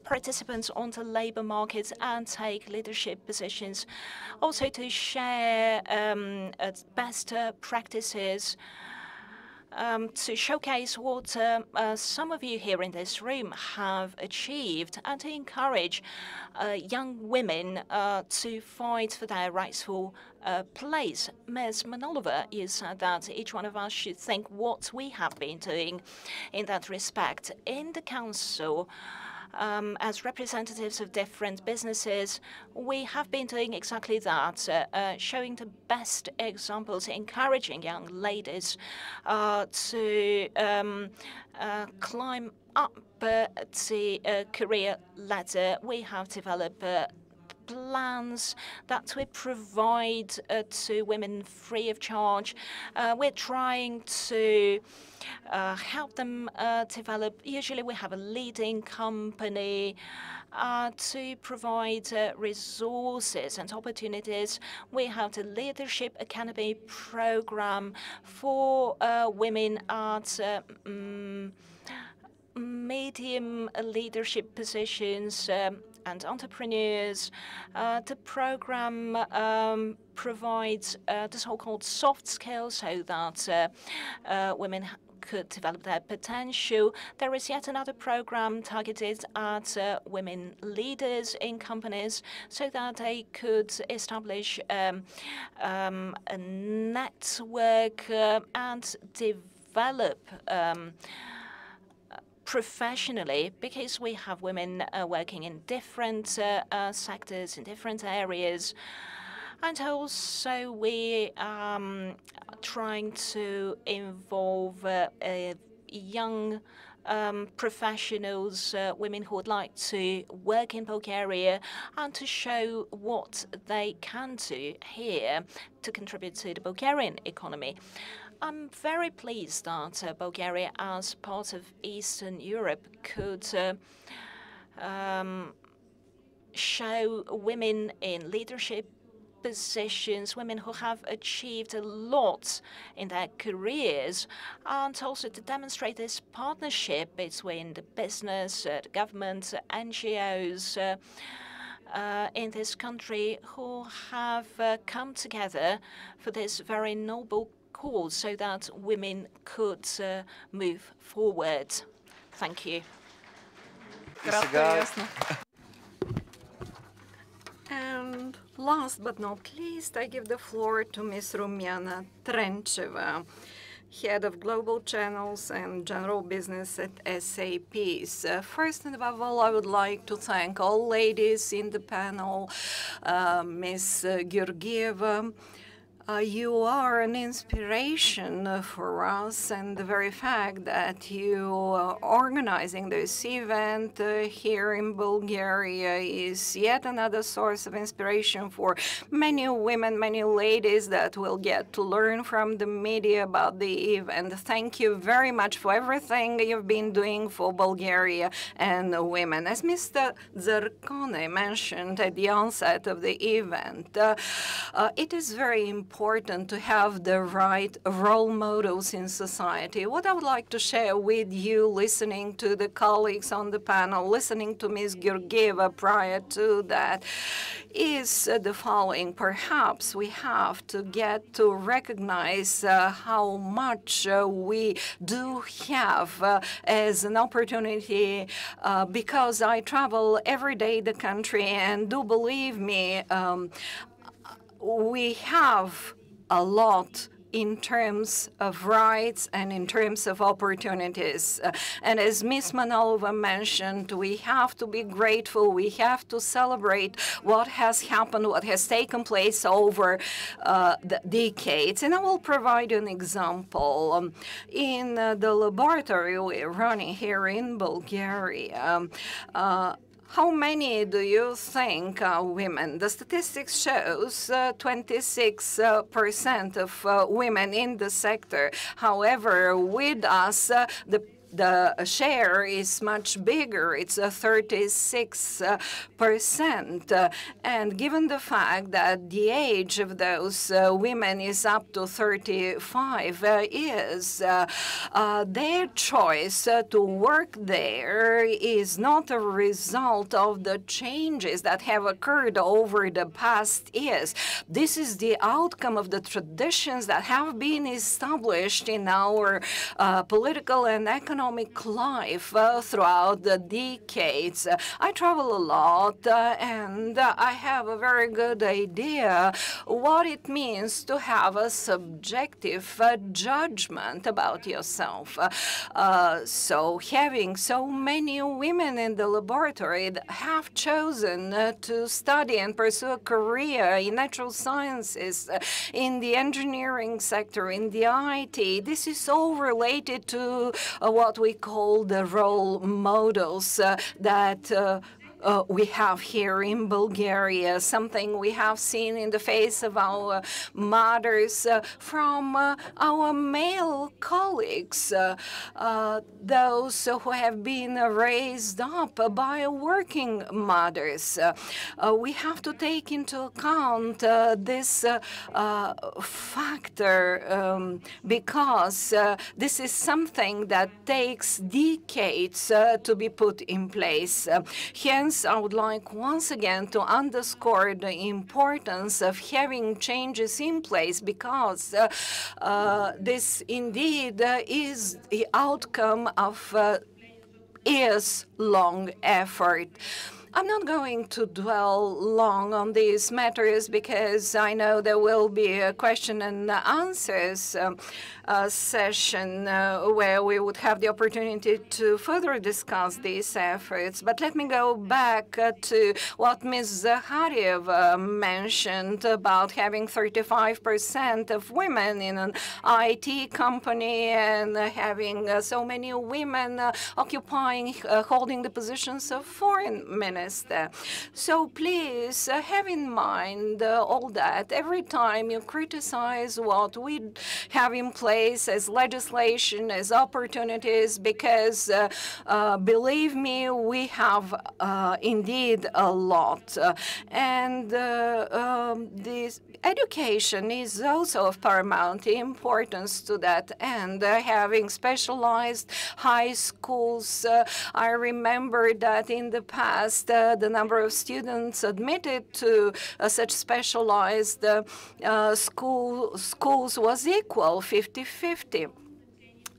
participants on the labour market and take leadership positions. Also to share best practices, to showcase what some of you here in this room have achieved, and to encourage young women to fight for their rightful place. Ms. Manolova, you said that each one of us should think what we have been doing in that respect. In the Council, as representatives of different businesses, we have been doing exactly that, showing the best examples, encouraging young ladies to climb up the career ladder. We have developed plans that we provide to women free of charge. We're trying to help them develop. Usually we have a leading company to provide resources and opportunities. We have the Leadership Academy program for women at medium leadership positions and entrepreneurs. The program provides the so-called soft skills so that women could develop their potential. There is yet another program targeted at women leaders in companies so that they could establish a network and develop professionally, because we have women working in different sectors, in different areas. And also we are trying to involve young professionals, women who would like to work in Bulgaria, and to show what they can do here to contribute to the Bulgarian economy. I'm very pleased that Bulgaria, as part of Eastern Europe, could show women in leadership positions, women who have achieved a lot in their careers, and also to demonstrate this partnership between the business, the government, NGOs in this country who have come together for this very noble cause so that women could move forward. Thank you. And last but not least, I give the floor to Ms. Rumiana Trencheva, Head of Global Channels and General Business at SAP. First and above all, I would like to thank all ladies in the panel, Ms. Georgieva, You are an inspiration for us, and the very fact that you are organizing this event here in Bulgaria is yet another source of inspiration for many women, many ladies that will get to learn from the media about the event. Thank you very much for everything you've been doing for Bulgaria and women. As Mr. Zarkone mentioned at the onset of the event, it is very important to have the right role models in society. What I would like to share with you, listening to the colleagues on the panel, listening to Ms. Georgieva prior to that, is the following. Perhaps we have to get to recognize how much we do have as an opportunity, because I travel every day the country, and do believe me, we have a lot in terms of rights and in terms of opportunities. And as Ms. Manolova mentioned, we have to be grateful. We have to celebrate what has happened, what has taken place over the decades. And I will provide an example. In the laboratory we're running here in Bulgaria, how many do you think are women? The statistics shows 26% of women in the sector. However, with us, the share is much bigger. It's 36%. And given the fact that the age of those women is up to 35 years, their choice to work there is not a result of the changes that have occurred over the past years. This is the outcome of the traditions that have been established in our political and economic life throughout the decades. I travel a lot, and I have a very good idea what it means to have a subjective judgment about yourself. So having so many women in the laboratory that have chosen to study and pursue a career in natural sciences, in the engineering sector, in the IT, this is all related to what we call the role models that we have here in Bulgaria, something we have seen in the face of our mothers from our male colleagues, those who have been raised up by working mothers. We have to take into account this factor because this is something that takes decades to be put in place. Hence, I would like once again to underscore the importance of having changes in place, because this indeed is the outcome of years-long effort. I'm not going to dwell long on these matters because I know there will be a question and answers session where we would have the opportunity to further discuss these efforts. But let me go back to what Ms. Zahariev mentioned about having 35% of women in an IT company and having so many women occupying, holding the positions of foreign ministers. So please have in mind all that every time you criticize what we have in place as legislation, as opportunities, because believe me, we have indeed a lot. And this education is also of paramount importance to that end. Having specialized high schools, I remember that in the past, the number of students admitted to such specialized schools was equal, 50-50.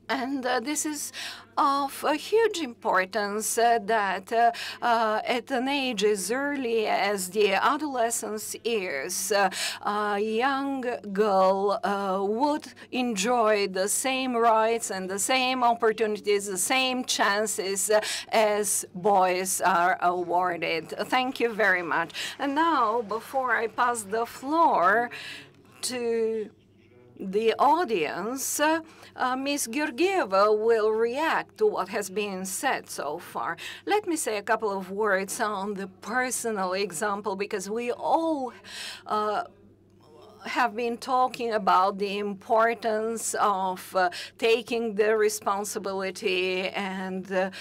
And this is of a huge importance that at an age as early as the adolescence years, a young girl would enjoy the same rights and the same opportunities, the same chances as boys are awarded. Thank you very much. And now, before I pass the floor to the audience, Ms. Georgieva will react to what has been said so far. Let me say a couple of words on the personal example, because we all have been talking about the importance of taking the responsibility and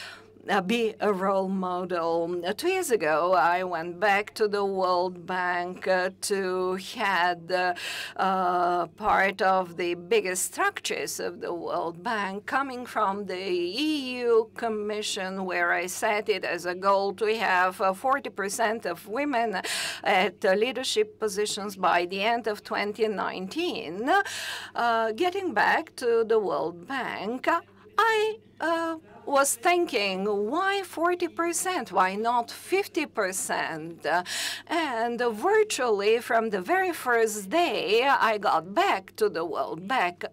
be a role model. 2 years ago, I went back to the World Bank to head part of the biggest structures of the World Bank, coming from the EU Commission, where I set it as a goal to have 40% of women at leadership positions by the end of 2019. Getting back to the World Bank, I was thinking, why 40%? Why not 50%? And virtually from the very first day I got back to the World Bank,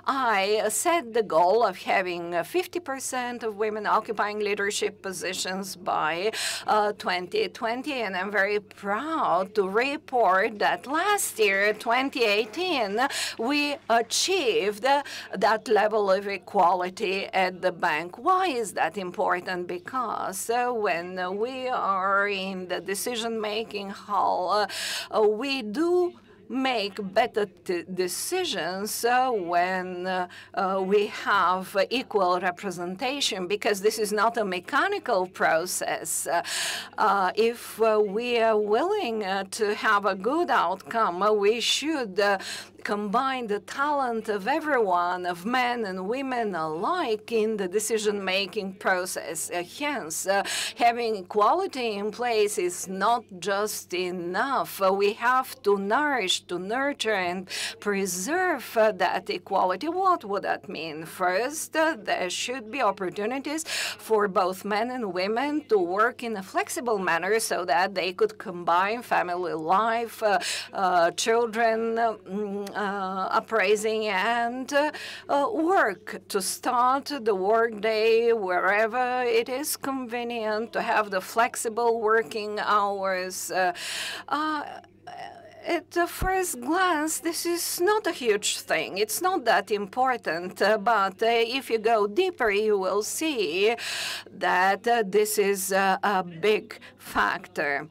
I set the goal of having 50% of women occupying leadership positions by 2020. And I'm very proud to report that last year, 2018, we achieved that level of equality at the bank. Why is that important? Because when we are in the decision-making hall, we do make better decisions when we have equal representation, because this is not a mechanical process. If we are willing to have a good outcome, we should combine the talent of everyone, of men and women alike, in the decision-making process. Hence, having equality in place is not just enough. We have to nourish, to nurture, and preserve that equality. What would that mean? First, there should be opportunities for both men and women to work in a flexible manner so that they could combine family life, children, upraising, and work, to start the workday wherever it is convenient, to have the flexible working hours. At the first glance, this is not a huge thing. It's not that important, but if you go deeper, you will see that this is a big factor.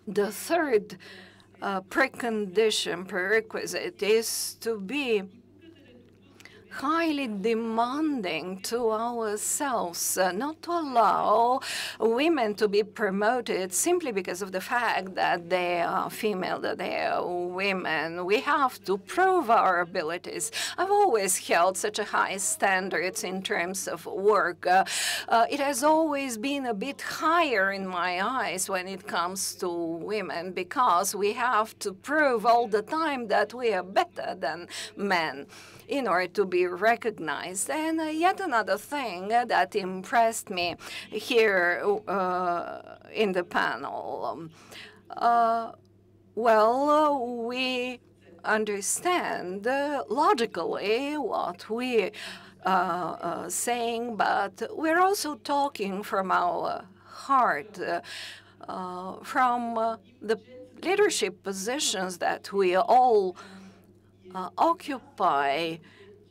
The third prerequisite is to be highly demanding to ourselves, not to allow women to be promoted simply because of the fact that they are female, that they are women. We have to prove our abilities. I've always held such a high standards in terms of work. It has always been a bit higher in my eyes when it comes to women, because we have to prove all the time that we are better than men in order to be recognized. And yet another thing that impressed me here in the panel, we understand logically what we saying, but we're also talking from our heart, from the leadership positions that we all occupy.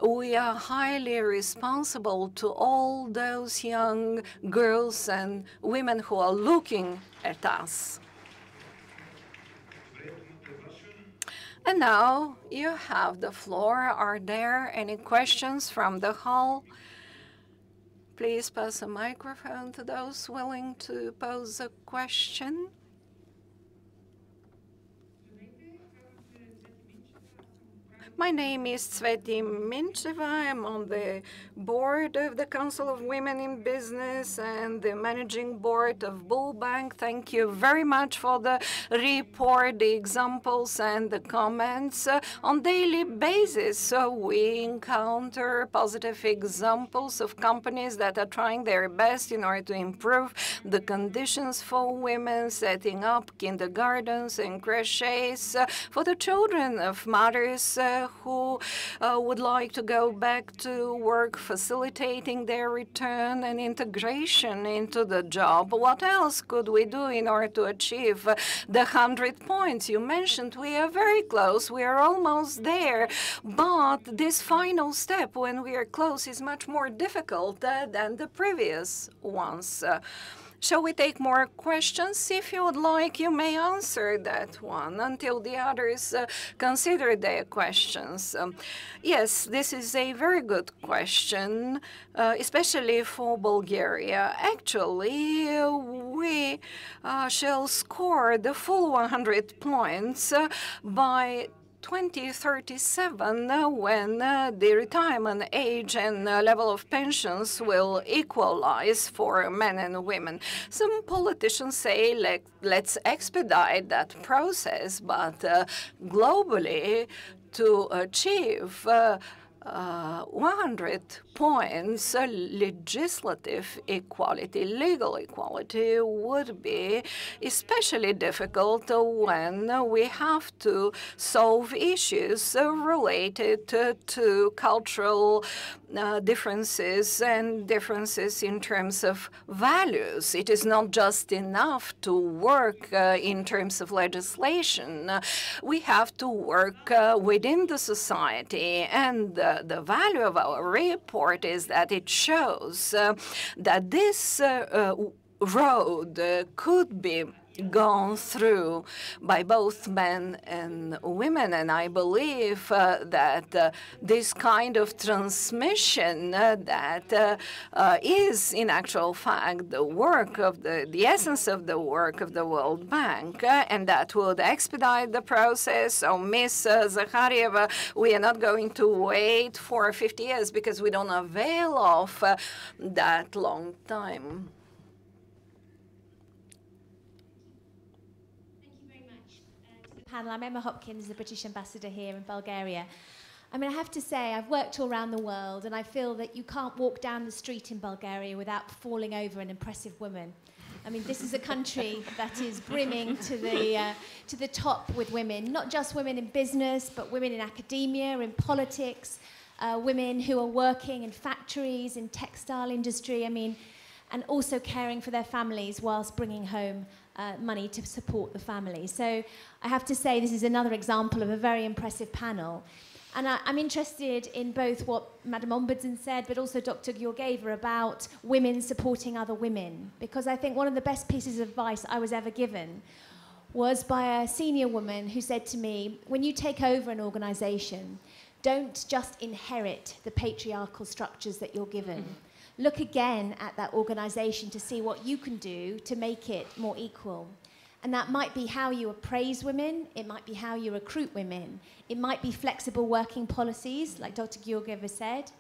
We are highly responsible to all those young girls and women who are looking at us. And now you have the floor. Are there any questions from the hall? Please pass a microphone to those willing to pose a question. My name is Sveti Mincheva. I'm on the board of the Council of Women in Business and the managing board of Bull Bank. Thank you very much for the report, the examples, and the comments. On daily basis, we encounter positive examples of companies that are trying their best in order to improve the conditions for women, setting up kindergartens and creches for the children of mothers who would like to go back to work, facilitating their return and integration into the job. What else could we do in order to achieve the 100 points you mentioned? We are very close. We are almost there. But this final step, when we are close, is much more difficult than the previous ones. Shall we take more questions? If you would like, you may answer that one until the others consider their questions. Yes, this is a very good question, especially for Bulgaria. Actually, we shall score the full 100 points by 2037, when the retirement age and level of pensions will equalize for men and women. Some politicians say, let's expedite that process, but globally, to achieve 100 points, legislative equality, legal equality would be especially difficult when we have to solve issues related to cultural differences and differences in terms of values. It is not just enough to work in terms of legislation. We have to work within the society, and the value of our report is that it shows that this road could be gone through by both men and women, and I believe that this kind of transmission that is in actual fact the work of the essence of the work of the World Bank, and that would expedite the process. So, Ms. Zakharieva, we are not going to wait for 50 years because we don't avail of that long time. Panel. I'm Emma Hopkins, the British ambassador here in Bulgaria. I mean, I have to say, I've worked all around the world, and I feel that you can't walk down the street in Bulgaria without falling over an impressive woman. I mean, this is a country that is brimming to the top with women, not just women in business, but women in academia, in politics, women who are working in factories, in textile industry, I mean, and also caring for their families whilst bringing home money to support the family. So I have to say this is another example of a very impressive panel. And I'm interested in both what Madam Ombudsman said, but also Dr. Georgieva about women supporting other women. Because I think one of the best pieces of advice I was ever given was by a senior woman who said to me, when you take over an organization, don't just inherit the patriarchal structures that you're given. Mm-hmm. Look again at that organization to see what you can do to make it more equal. And that might be how you appraise women, it might be how you recruit women, it might be flexible working policies, like Dr. Georgieva said,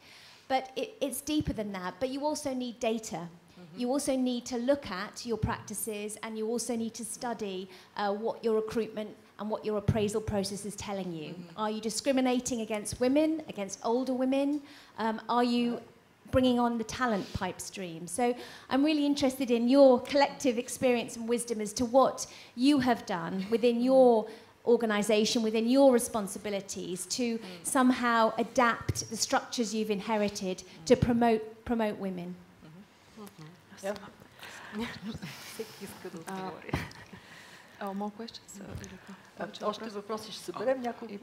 but it's deeper than that. But you also need data. Mm-hmm. You also need to look at your practices, and you also need to study what your recruitment and what your appraisal process is telling you. Mm-hmm. Are you discriminating against women, against older women? Are you bringing on the talent pipe stream? So I'm really interested in your collective experience and wisdom as to what you have done within your organization, within your responsibilities to somehow adapt the structures you've inherited to promote women. More questions? Още въпроси ще съберем няколко.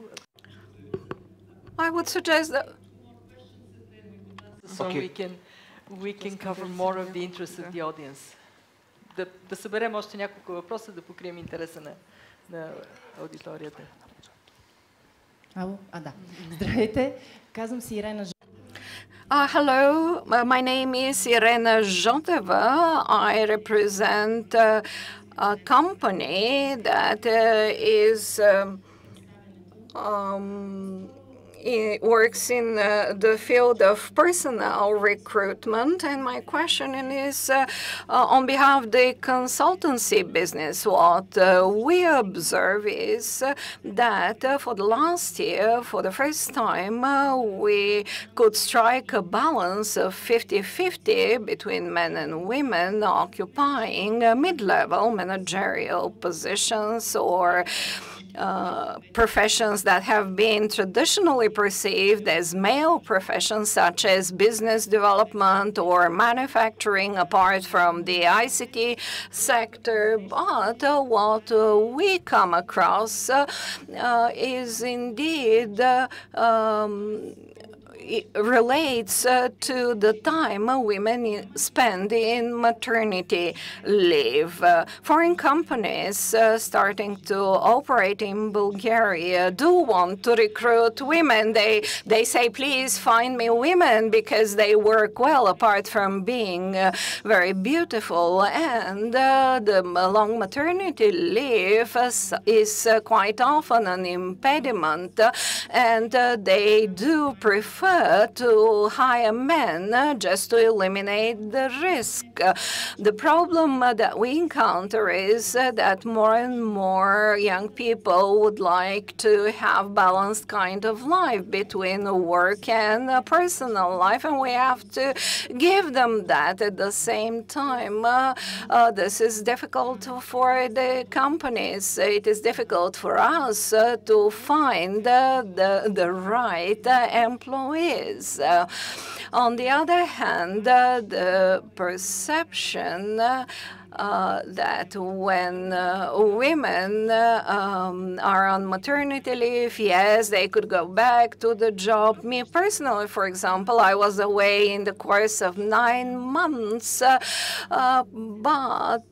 I would suggest that so we can cover more of the interest of the audience. Да съберем още няколко въпроса, да покрием интереса на аудиторията. Ало, да. Здравейте, казвам се Ирена. Hello, my name is Irena Zhoteva. I represent a company that works in the field of personnel recruitment, and my question is on behalf of the consultancy business. What we observe is that for the last year, for the first time, we could strike a balance of 50-50 between men and women occupying mid-level managerial positions or professions that have been traditionally perceived as male professions, such as business development or manufacturing, apart from the ICT sector. But what we come across is indeed it relates to the time women spend in maternity leave. Foreign companies starting to operate in Bulgaria do want to recruit women. They say, please find me women because they work well apart from being very beautiful. And the long maternity leave is quite often an impediment, and they do prefer to hire men just to eliminate the risk. The problem that we encounter is that more and more young people would like to have balanced kind of life between work and personal life, and we have to give them that at the same time. This is difficult for the companies. It is difficult for us to find the right employees. On the other hand, the perception that when women are on maternity leave, yes, they could go back to the job. Me personally, for example, I was away in the course of 9 months, but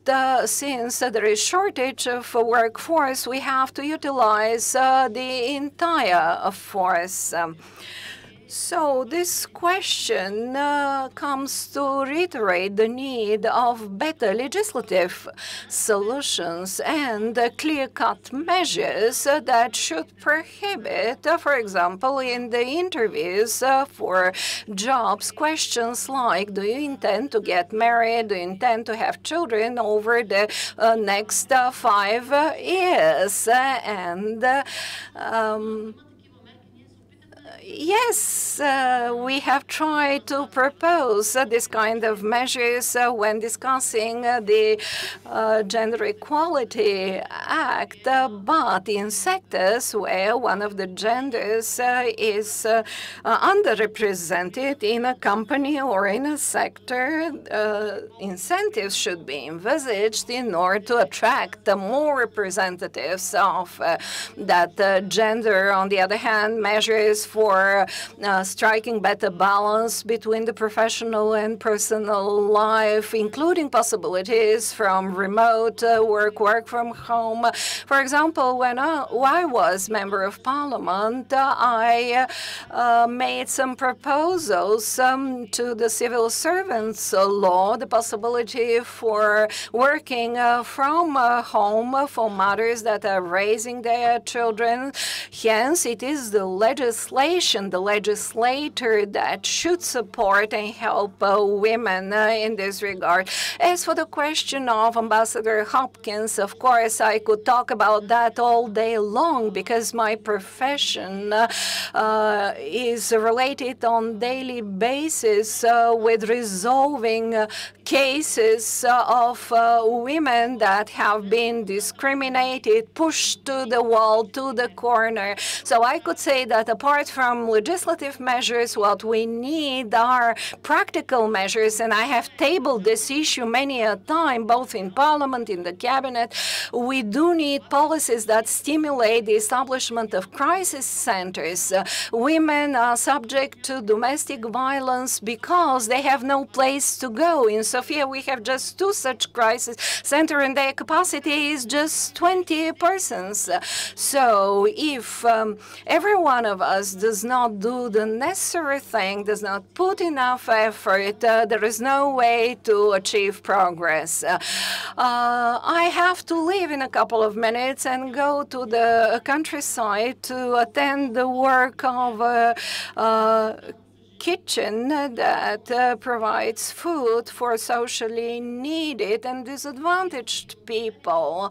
since there is shortage of workforce, we have to utilize the entire force. So this question comes to reiterate the need of better legislative solutions and clear-cut measures that should prohibit, for example, in the interviews for jobs, questions like, do you intend to get married? Do you intend to have children over the next 5 years? And yes, we have tried to propose this kind of measures when discussing the Gender Equality Act, but in sectors where one of the genders is underrepresented in a company or in a sector, incentives should be envisaged in order to attract more representatives of that gender. On the other hand, measures for striking better balance between the professional and personal life, including possibilities from remote work from home. For example, when I was member of parliament, I made some proposals to the civil servants law, the possibility for working from home for mothers that are raising their children. Hence, it is the legislation, the legislator that should support and help women in this regard. As for the question of Ambassador Hopkins, of course, I could talk about that all day long because my profession is related on daily basis with resolving cases of women that have been discriminated, pushed to the wall, to the corner. So I could say that apart from legislative measures, what we need are practical measures, and I have tabled this issue many a time, both in Parliament, in the Cabinet. We do need policies that stimulate the establishment of crisis centers. Women are subject to domestic violence because they have no place to go. In Sofia, we have just 2 such crisis centers, and their capacity is just 20 persons. So if every one of us does not do the necessary thing, does not put enough effort, there is no way to achieve progress. I have to leave in a couple of minutes and go to the countryside to attend the work of a kitchen that provides food for socially needed and disadvantaged people.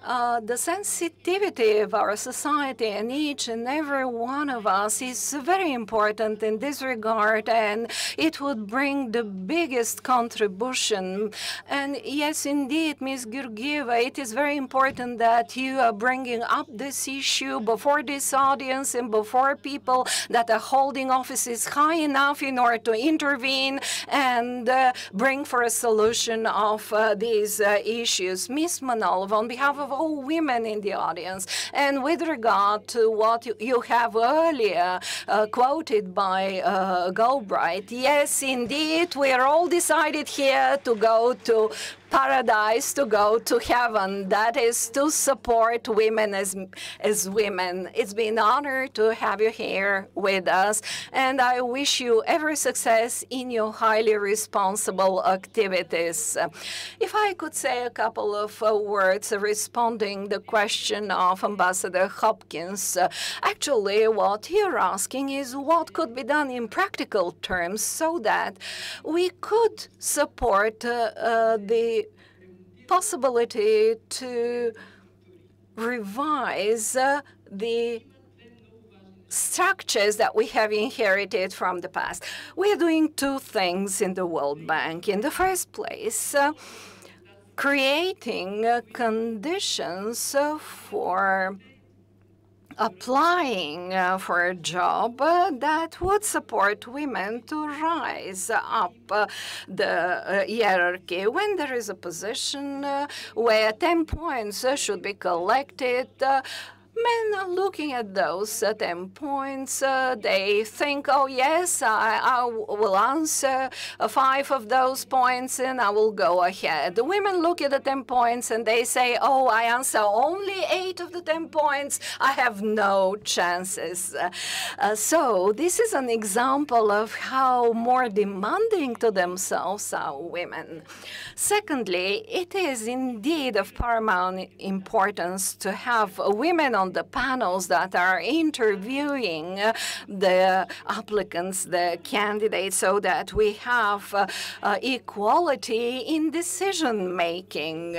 the sensitivity of our society and each and every one of us is very important in this regard, and it would bring the biggest contribution. And yes, indeed, Ms. Georgieva, it is very important that you are bringing up this issue before this audience and before people that are holding offices high enough in order to intervene and bring for a solution of these issues. Ms. Manolova, on behalf of all women in the audience, and with regard to what you have earlier quoted by Galbraith, yes, indeed, we are all decided here to go to paradise, to go to heaven. That is to support women as women. It's been an honor to have you here with us, and I wish you every success in your highly responsible activities. If I could say a couple of words responding the question of Ambassador Hopkins, actually what you're asking is what could be done in practical terms so that we could support the possibility to revise the structures that we have inherited from the past. We are doing two things in the World Bank. In the first place, creating conditions for applying for a job that would support women to rise up the hierarchy. When there is a position where 10 points should be collected, men are looking at those 10 points. They think, oh, yes, I will answer 5 of those points and I will go ahead. The women look at the 10 points and they say, oh, I answer only 8 of the 10 points. I have no chances. So this is an example of how more demanding to themselves are women. Secondly, it is indeed of paramount importance to have women on the panels that are interviewing the applicants, the candidates, so that we have equality in decision making.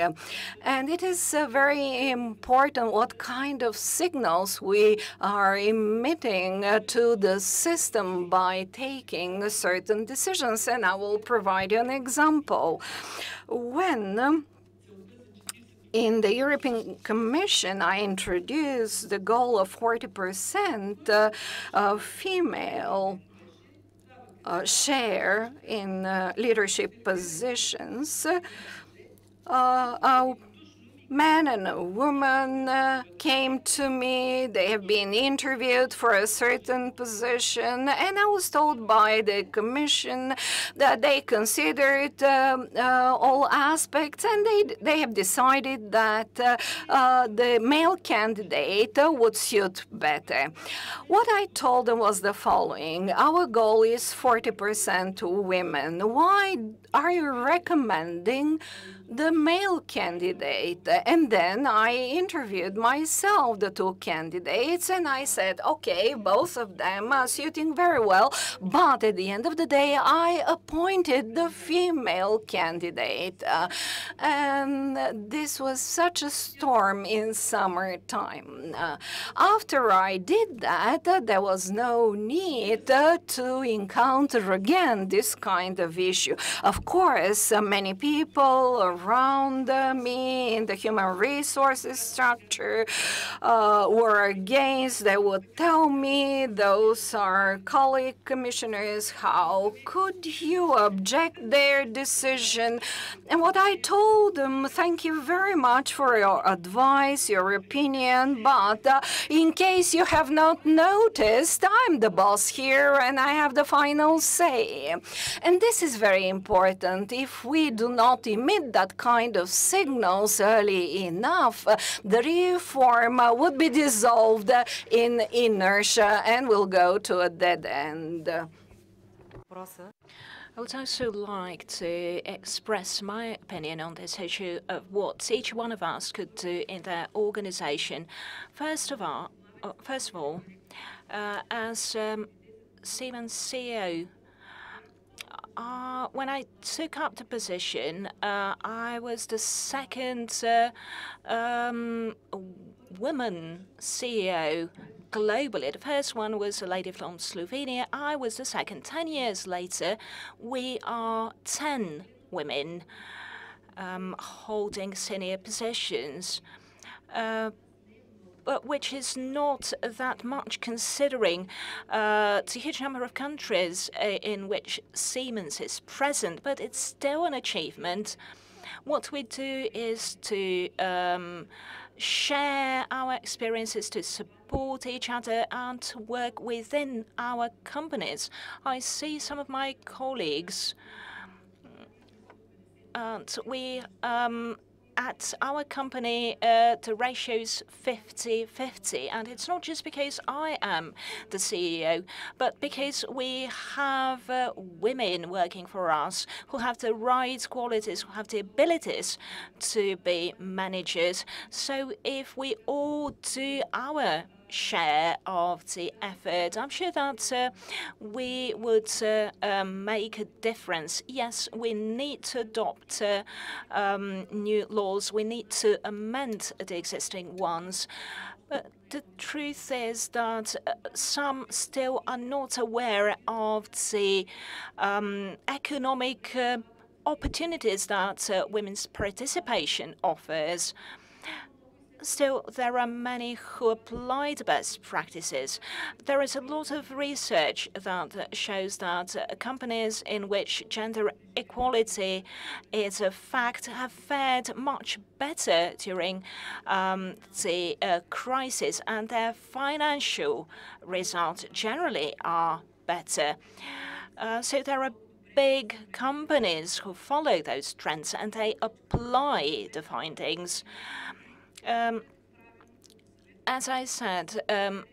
And it is very important what kind of signals we are emitting to the system by taking certain decisions. And I will provide you an example. When in the European Commission, I introduced the goal of 40% of female share in leadership positions. A man and a woman came to me. They have been interviewed for a certain position, and I was told by the Commission that they considered all aspects, and they have decided that the male candidate would suit better. What I told them was the following: our goal is 40% women. Why are you recommending the male candidate? And then I interviewed myself the two candidates, and I said, okay, both of them are suiting very well, but at the end of the day, I appointed the female candidate. And this was such a storm in summertime. After I did that, there was no need to encounter again this kind of issue. Of course, many people around me in the human resources structure were against. They would tell me, those are colleague commissioners, how could you object their decision? And what I told them, thank you very much for your advice, your opinion, but in case you have not noticed, I'm the boss here and I have the final say. And this is very important. If we do not emit that kind of signals early enough, the reform would be dissolved in inertia and will go to a dead end. I would also like to express my opinion on this issue of what each one of us could do in their organization. First of all, as Siemens CEO, when I took up the position, I was the second woman CEO globally. The first one was a lady from Slovenia. I was the second. 10 years later, we are 10 women holding senior positions. But which is not that much considering the huge number of countries in which Siemens is present, but it's still an achievement. What we do is to share our experiences, to support each other, and to work within our companies. I see some of my colleagues, and we at our company, the ratio is 50-50, and it's not just because I am the CEO, but because we have women working for us who have the right qualities, who have the abilities to be managers. So if we all do our share of the effort, I'm sure that we would make a difference. Yes, we need to adopt new laws. We need to amend the existing ones. But the truth is that some still are not aware of the economic opportunities that women's participation offers. Still, there are many who apply the best practices. There is a lot of research that shows that companies in which gender equality is a fact have fared much better during the crisis, and their financial results generally are better. So there are big companies who follow those trends and they apply the findings. As I said, in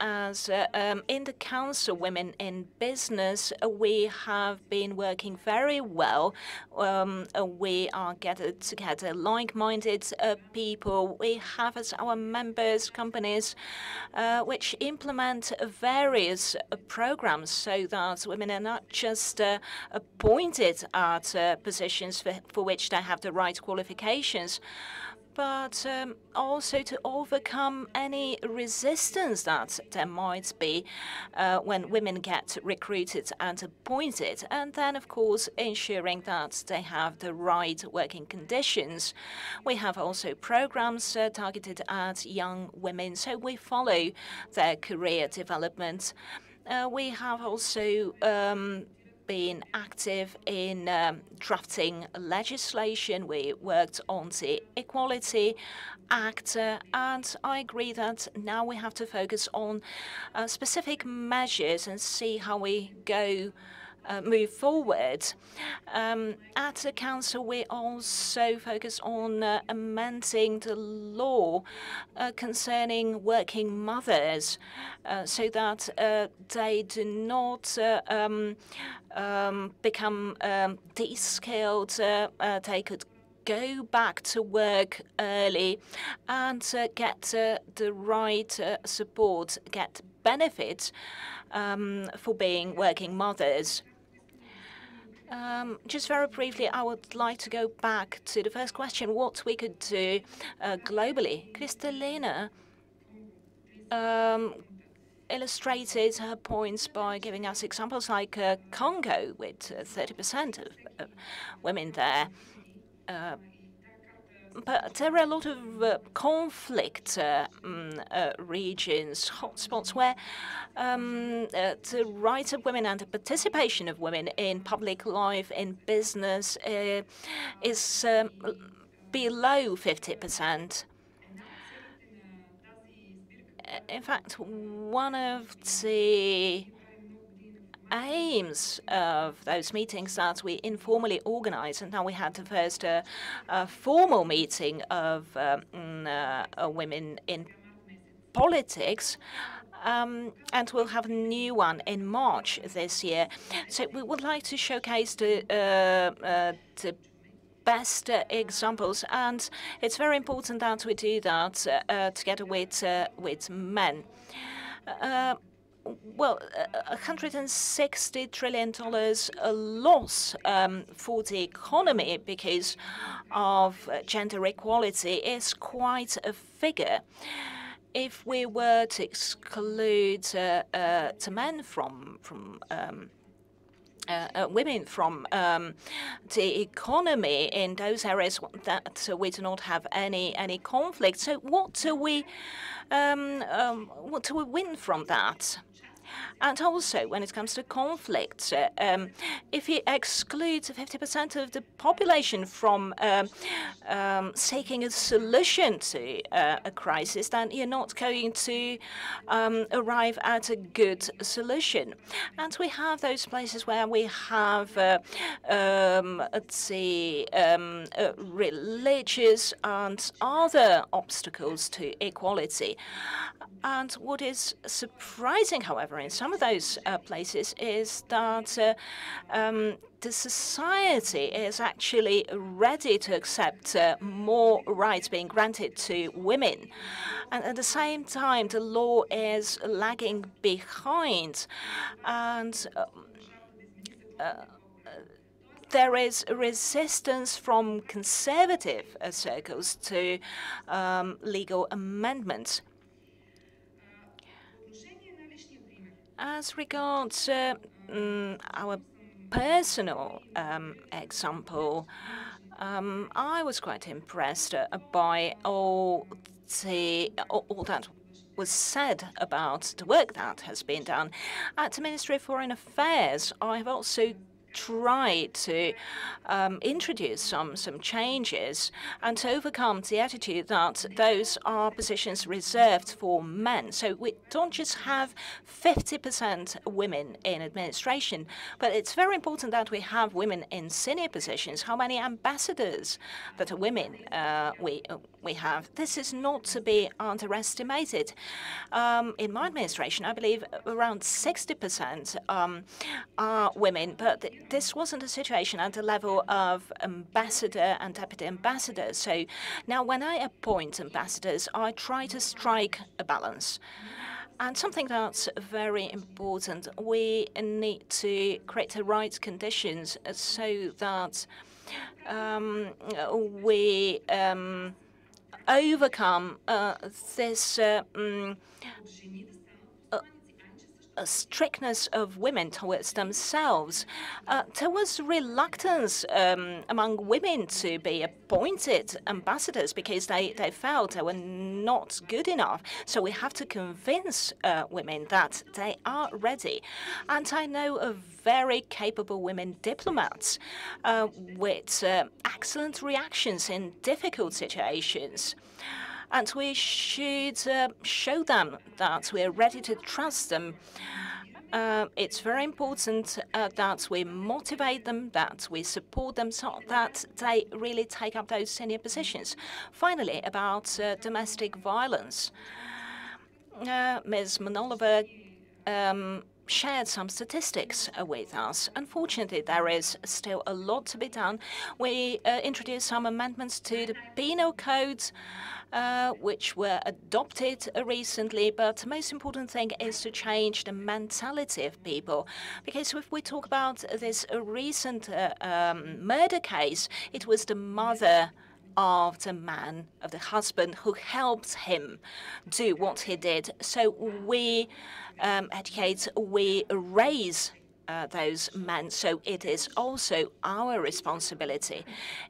the Council Women in Business, we have been working very well. We are gathered together like-minded people. We have as our members companies which implement various programs so that women are not just appointed at positions for which they have the right qualifications, but also to overcome any resistance that there might be when women get recruited and appointed, and then, of course, ensuring that they have the right working conditions. We have also programs targeted at young women, so we follow their career development. We have also been active in drafting legislation. We worked on the Equality Act, and I agree that now we have to focus on specific measures and see how we move forward. At the Council, we also focus on amending the law concerning working mothers so that they do not become de-skilled. They could go back to work early and get the right support, get benefits for being working mothers. Just very briefly, I would like to go back to the first question, what we could do globally. Kristalina illustrated her points by giving us examples like Congo with 30% of women there. But there are a lot of conflict regions, hotspots, where the rights of women and the participation of women in public life, in business, is below 50%. In fact, one of the aims of those meetings that we informally organize, and now we had the first formal meeting of women in politics, and we'll have a new one in March this year. So we would like to showcase the best examples, and it's very important that we do that together with men. well, $160 trillion loss for the economy because of gender equality is quite a figure. If we were to exclude the men from women from the economy in those areas that we do not have any conflict. So what do we win from that? And also, when it comes to conflict, if you exclude 50% of the population from seeking a solution to a crisis, then you're not going to arrive at a good solution. And we have those places where we have, let's see, religious and other obstacles to equality. And what is surprising, however, in some of those places is that the society is actually ready to accept more rights being granted to women. And at the same time, the law is lagging behind. And there is resistance from conservative circles to legal amendments. As regards our personal example, I was quite impressed by all that was said about the work that has been done. At the Ministry of Foreign Affairs, I have also tried to introduce some changes and to overcome the attitude that those are positions reserved for men. So we don't just have 50% women in administration, but it's very important that we have women in senior positions. How many ambassadors that are women we have? This is not to be underestimated. In my administration, I believe around 60% are women, but this wasn't a situation at the level of ambassador and deputy ambassador. So now when I appoint ambassadors, I try to strike a balance. And something that's very important, we need to create the right conditions so that we overcome this strictness of women towards themselves. There was reluctance among women to be appointed ambassadors because they felt they were not good enough. So we have to convince women that they are ready. And I know of very capable women diplomats with excellent reactions in difficult situations. And we should show them that we are ready to trust them. It's very important that we motivate them, that we support them so that they really take up those senior positions. Finally, about domestic violence. Ms. Manolova shared some statistics with us. Unfortunately, there is still a lot to be done. We introduced some amendments to the penal code, which were adopted recently, but the most important thing is to change the mentality of people. Because if we talk about this recent murder case, it was the mother of the man, of the husband, who helped him do what he did. So we educate, we raise those men, so it is also our responsibility.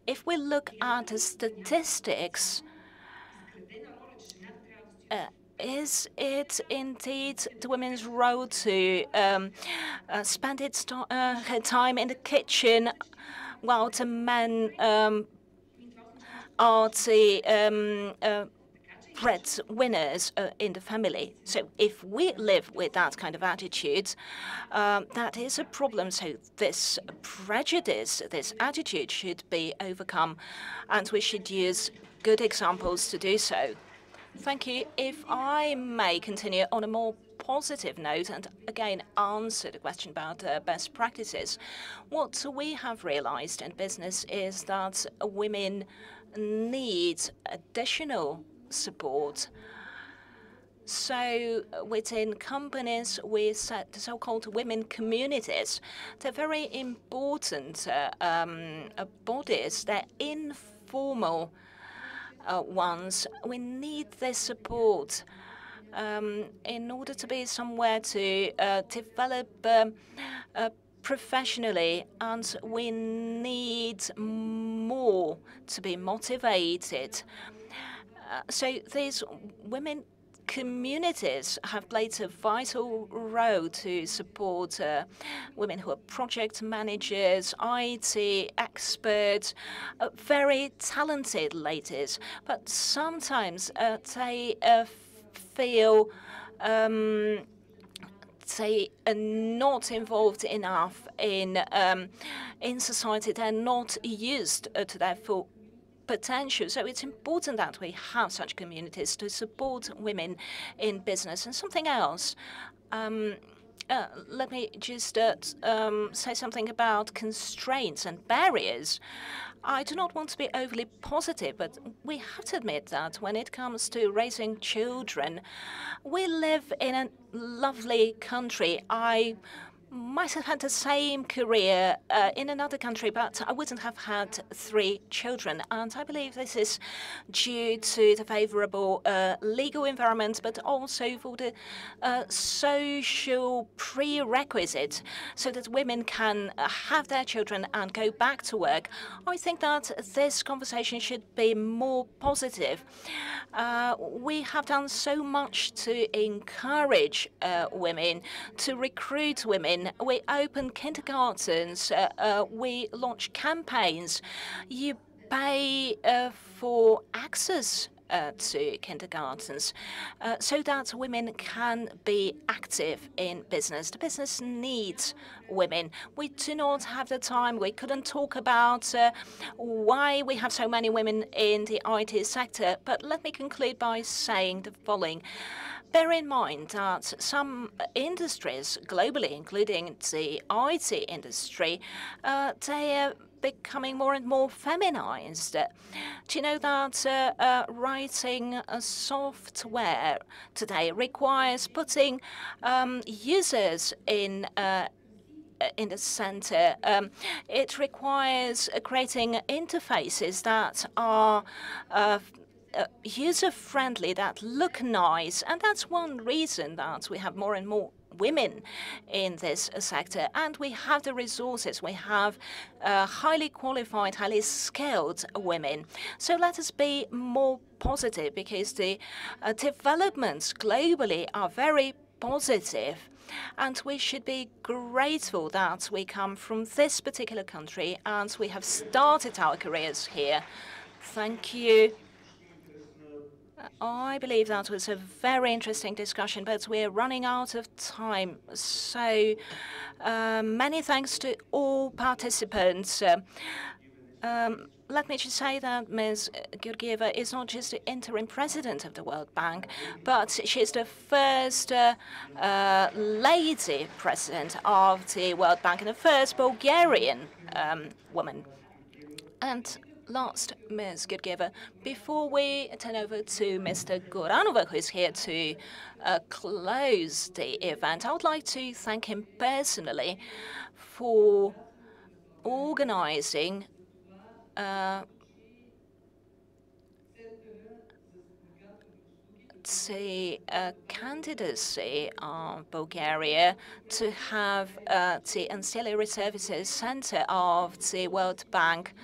If we look at the statistics, is it indeed the women's role to spend her time in the kitchen while the men are the breadwinners in the family? So if we live with that kind of attitude, that is a problem. So this prejudice, this attitude should be overcome, and we should use good examples to do so. Thank you. If I may continue on a more positive note and again answer the question about best practices, what we have realized in business is that women need additional support So within companies, we set the so-called women communities. They're very important bodies. They're informal ones. We need their support in order to be somewhere to develop professionally, and we need more to be motivated. So these women communities have played a vital role to support women who are project managers, IT experts, very talented ladies. But sometimes they feel they are not involved enough in society. They're not used to their full potential. So it's important that we have such communities to support women in business. And something else, let me just say something about constraints and barriers. I do not want to be overly positive, but we have to admit that when it comes to raising children, we live in a lovely country. I might have had the same career in another country, but I wouldn't have had 3 children. And I believe this is due to the favorable legal environment, but also for the social prerequisite so that women can have their children and go back to work. I think that this conversation should be more positive. We have done so much to encourage women, to recruit women. We open kindergartens, we launch campaigns. You pay for access to kindergartens so that women can be active in business. The business needs women. We do not have the time. We couldn't talk about why we have so many women in the IT sector, but let me conclude by saying the following. Bear in mind that some industries globally, including the IT industry, they are becoming more and more feminized. Do you know that writing software today requires putting users in the center? It requires creating interfaces that are user-friendly, that look nice, and that's one reason that we have more and more women in this sector, and we have the resources. We have highly qualified, highly skilled women. So let us be more positive, because the developments globally are very positive, and we should be grateful that we come from this particular country and we have started our careers here. Thank you. I believe that was a very interesting discussion, but we're running out of time. So many thanks to all participants. Let me just say that Ms. Georgieva is not just the interim president of the World Bank, but she's the first lady president of the World Bank and the first Bulgarian woman. And last, Ms. Georgieva, before we turn over to Mr. Goranov, who is here to close the event, I would like to thank him personally for organizing the candidacy of Bulgaria to have the Ancillary Services Center of the World Bank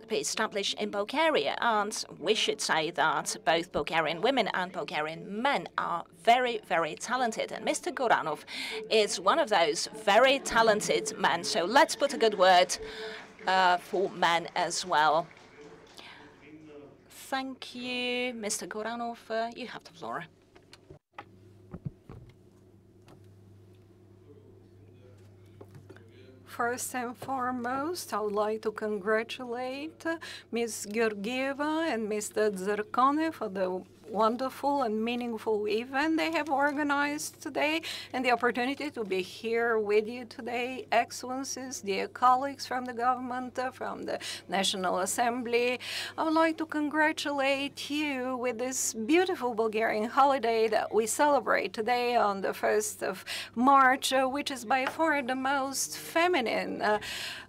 be established in Bulgaria. And we should say that both Bulgarian women and Bulgarian men are very, very talented. And Mr. Goranov is one of those very talented men. So let's put a good word for men as well. Thank you, Mr. Goranov. You have the floor. First and foremost, I would like to congratulate Ms. Georgieva and Mr. Zarkone for the wonderful and meaningful event they have organized today, and the opportunity to be here with you today. Excellencies, dear colleagues from the government, from the National Assembly, I would like to congratulate you with this beautiful Bulgarian holiday that we celebrate today on the 1st of March, which is by far the most feminine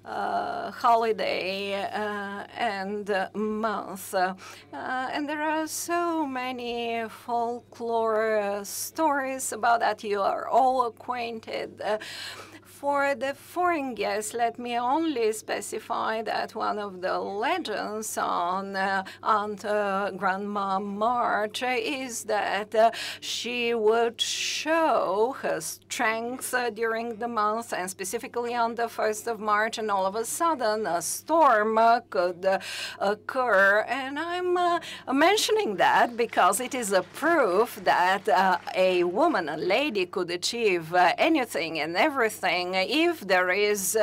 holiday and month. And there are so many folklore stories about that. You are all acquainted. For the foreign guests, let me only specify that one of the legends on Aunt Grandma March is that she would show her strength during the month, and specifically on the 1st of March, and all of a sudden a storm could occur. And I'm mentioning that because it is a proof that a woman, a lady, could achieve anything and everything if there is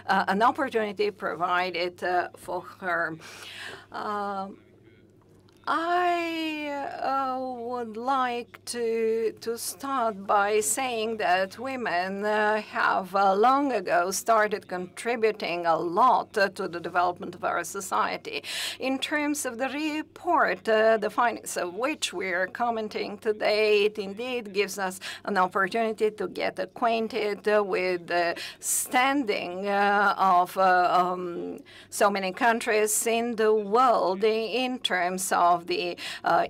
an opportunity provided for her. I would like to start by saying that women have long ago started contributing a lot to the development of our society. In terms of the report, the findings of which we are commenting today, it indeed gives us an opportunity to get acquainted with the standing of so many countries in the world in terms of the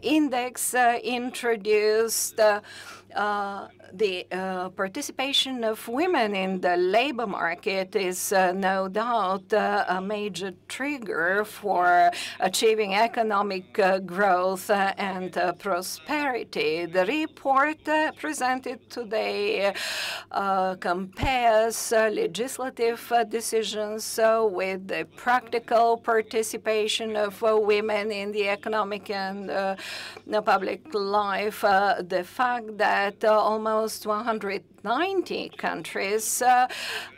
index introduced. The participation of women in the labor market is no doubt a major trigger for achieving economic growth and prosperity. The report presented today compares legislative decisions with the practical participation of women in the economic and public life. The fact that almost 190 countries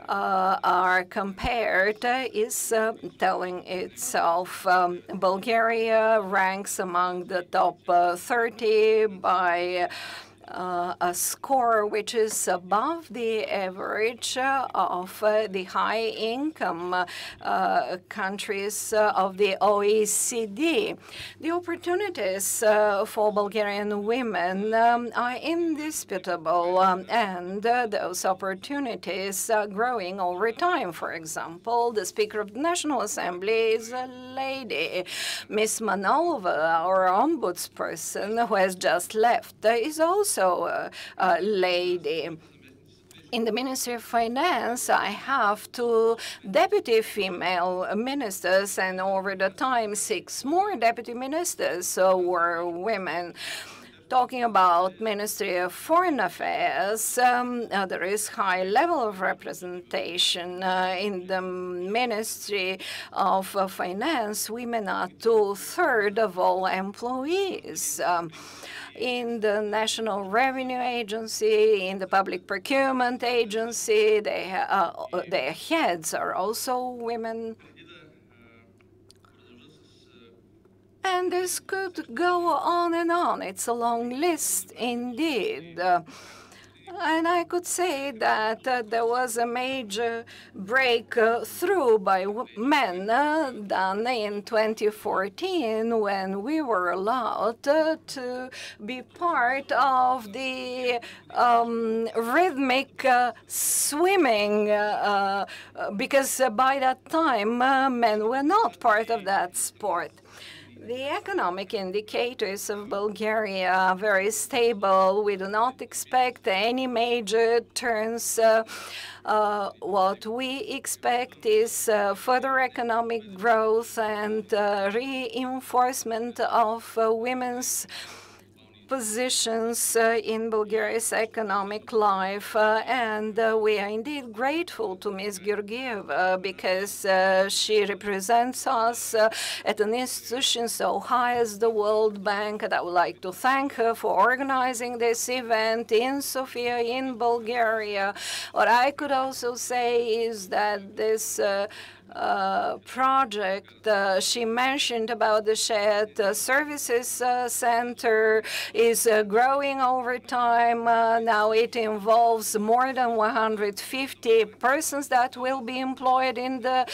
are compared is telling itself. Bulgaria ranks among the top 30 by a score which is above the average of the high-income countries of the OECD. The opportunities for Bulgarian women are indisputable, and those opportunities are growing over time. For example, the Speaker of the National Assembly is a lady. Miss Manolova, our ombudsperson, who has just left, is also a lady. In the Ministry of Finance, I have 2 deputy female ministers, and over the time, 6 more deputy ministers were women. Talking about Ministry of Foreign Affairs, there is high level of representation. In the Ministry of Finance, women are 2/3 of all employees. In the National Revenue Agency, in the Public Procurement Agency, their heads are also women. And this could go on and on. It's a long list indeed. And I could say that there was a major breakthrough by men done in 2014 when we were allowed to be part of the rhythmic swimming, because by that time men were not part of that sport. The economic indicators of Bulgaria are very stable. We do not expect any major turns. What we expect is further economic growth and reinforcement of women's positions in Bulgaria's economic life. And we are indeed grateful to Ms. Georgieva because she represents us at an institution so high as the World Bank. And I would like to thank her for organizing this event in Sofia, in Bulgaria. What I could also say is that this project she mentioned about the shared services center is growing over time. Now it involves more than 150 persons that will be employed in the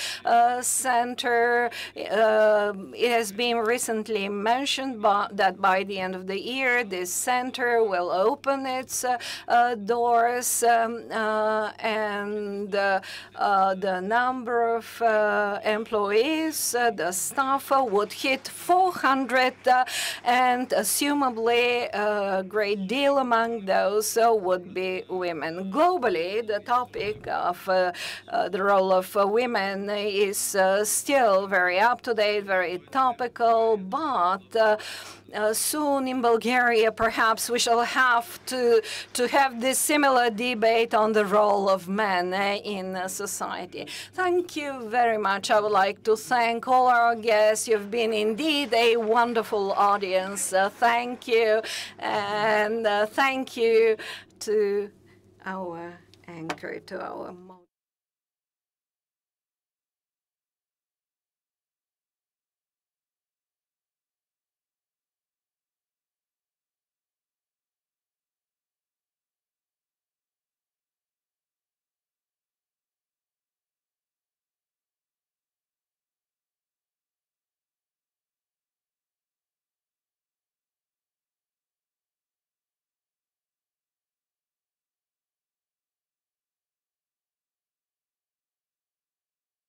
center. It has been recently mentioned that by the end of the year, this center will open its doors, and the number of employees, the staff would hit 400, and assumably a great deal among those would be women. Globally, the topic of the role of women is still very up-to-date, very topical, but soon in Bulgaria, perhaps we shall have to have this similar debate on the role of men in society. Thank you very much. I would like to thank all our guests. You've been indeed a wonderful audience. Thank you. And thank you to our anchor, to our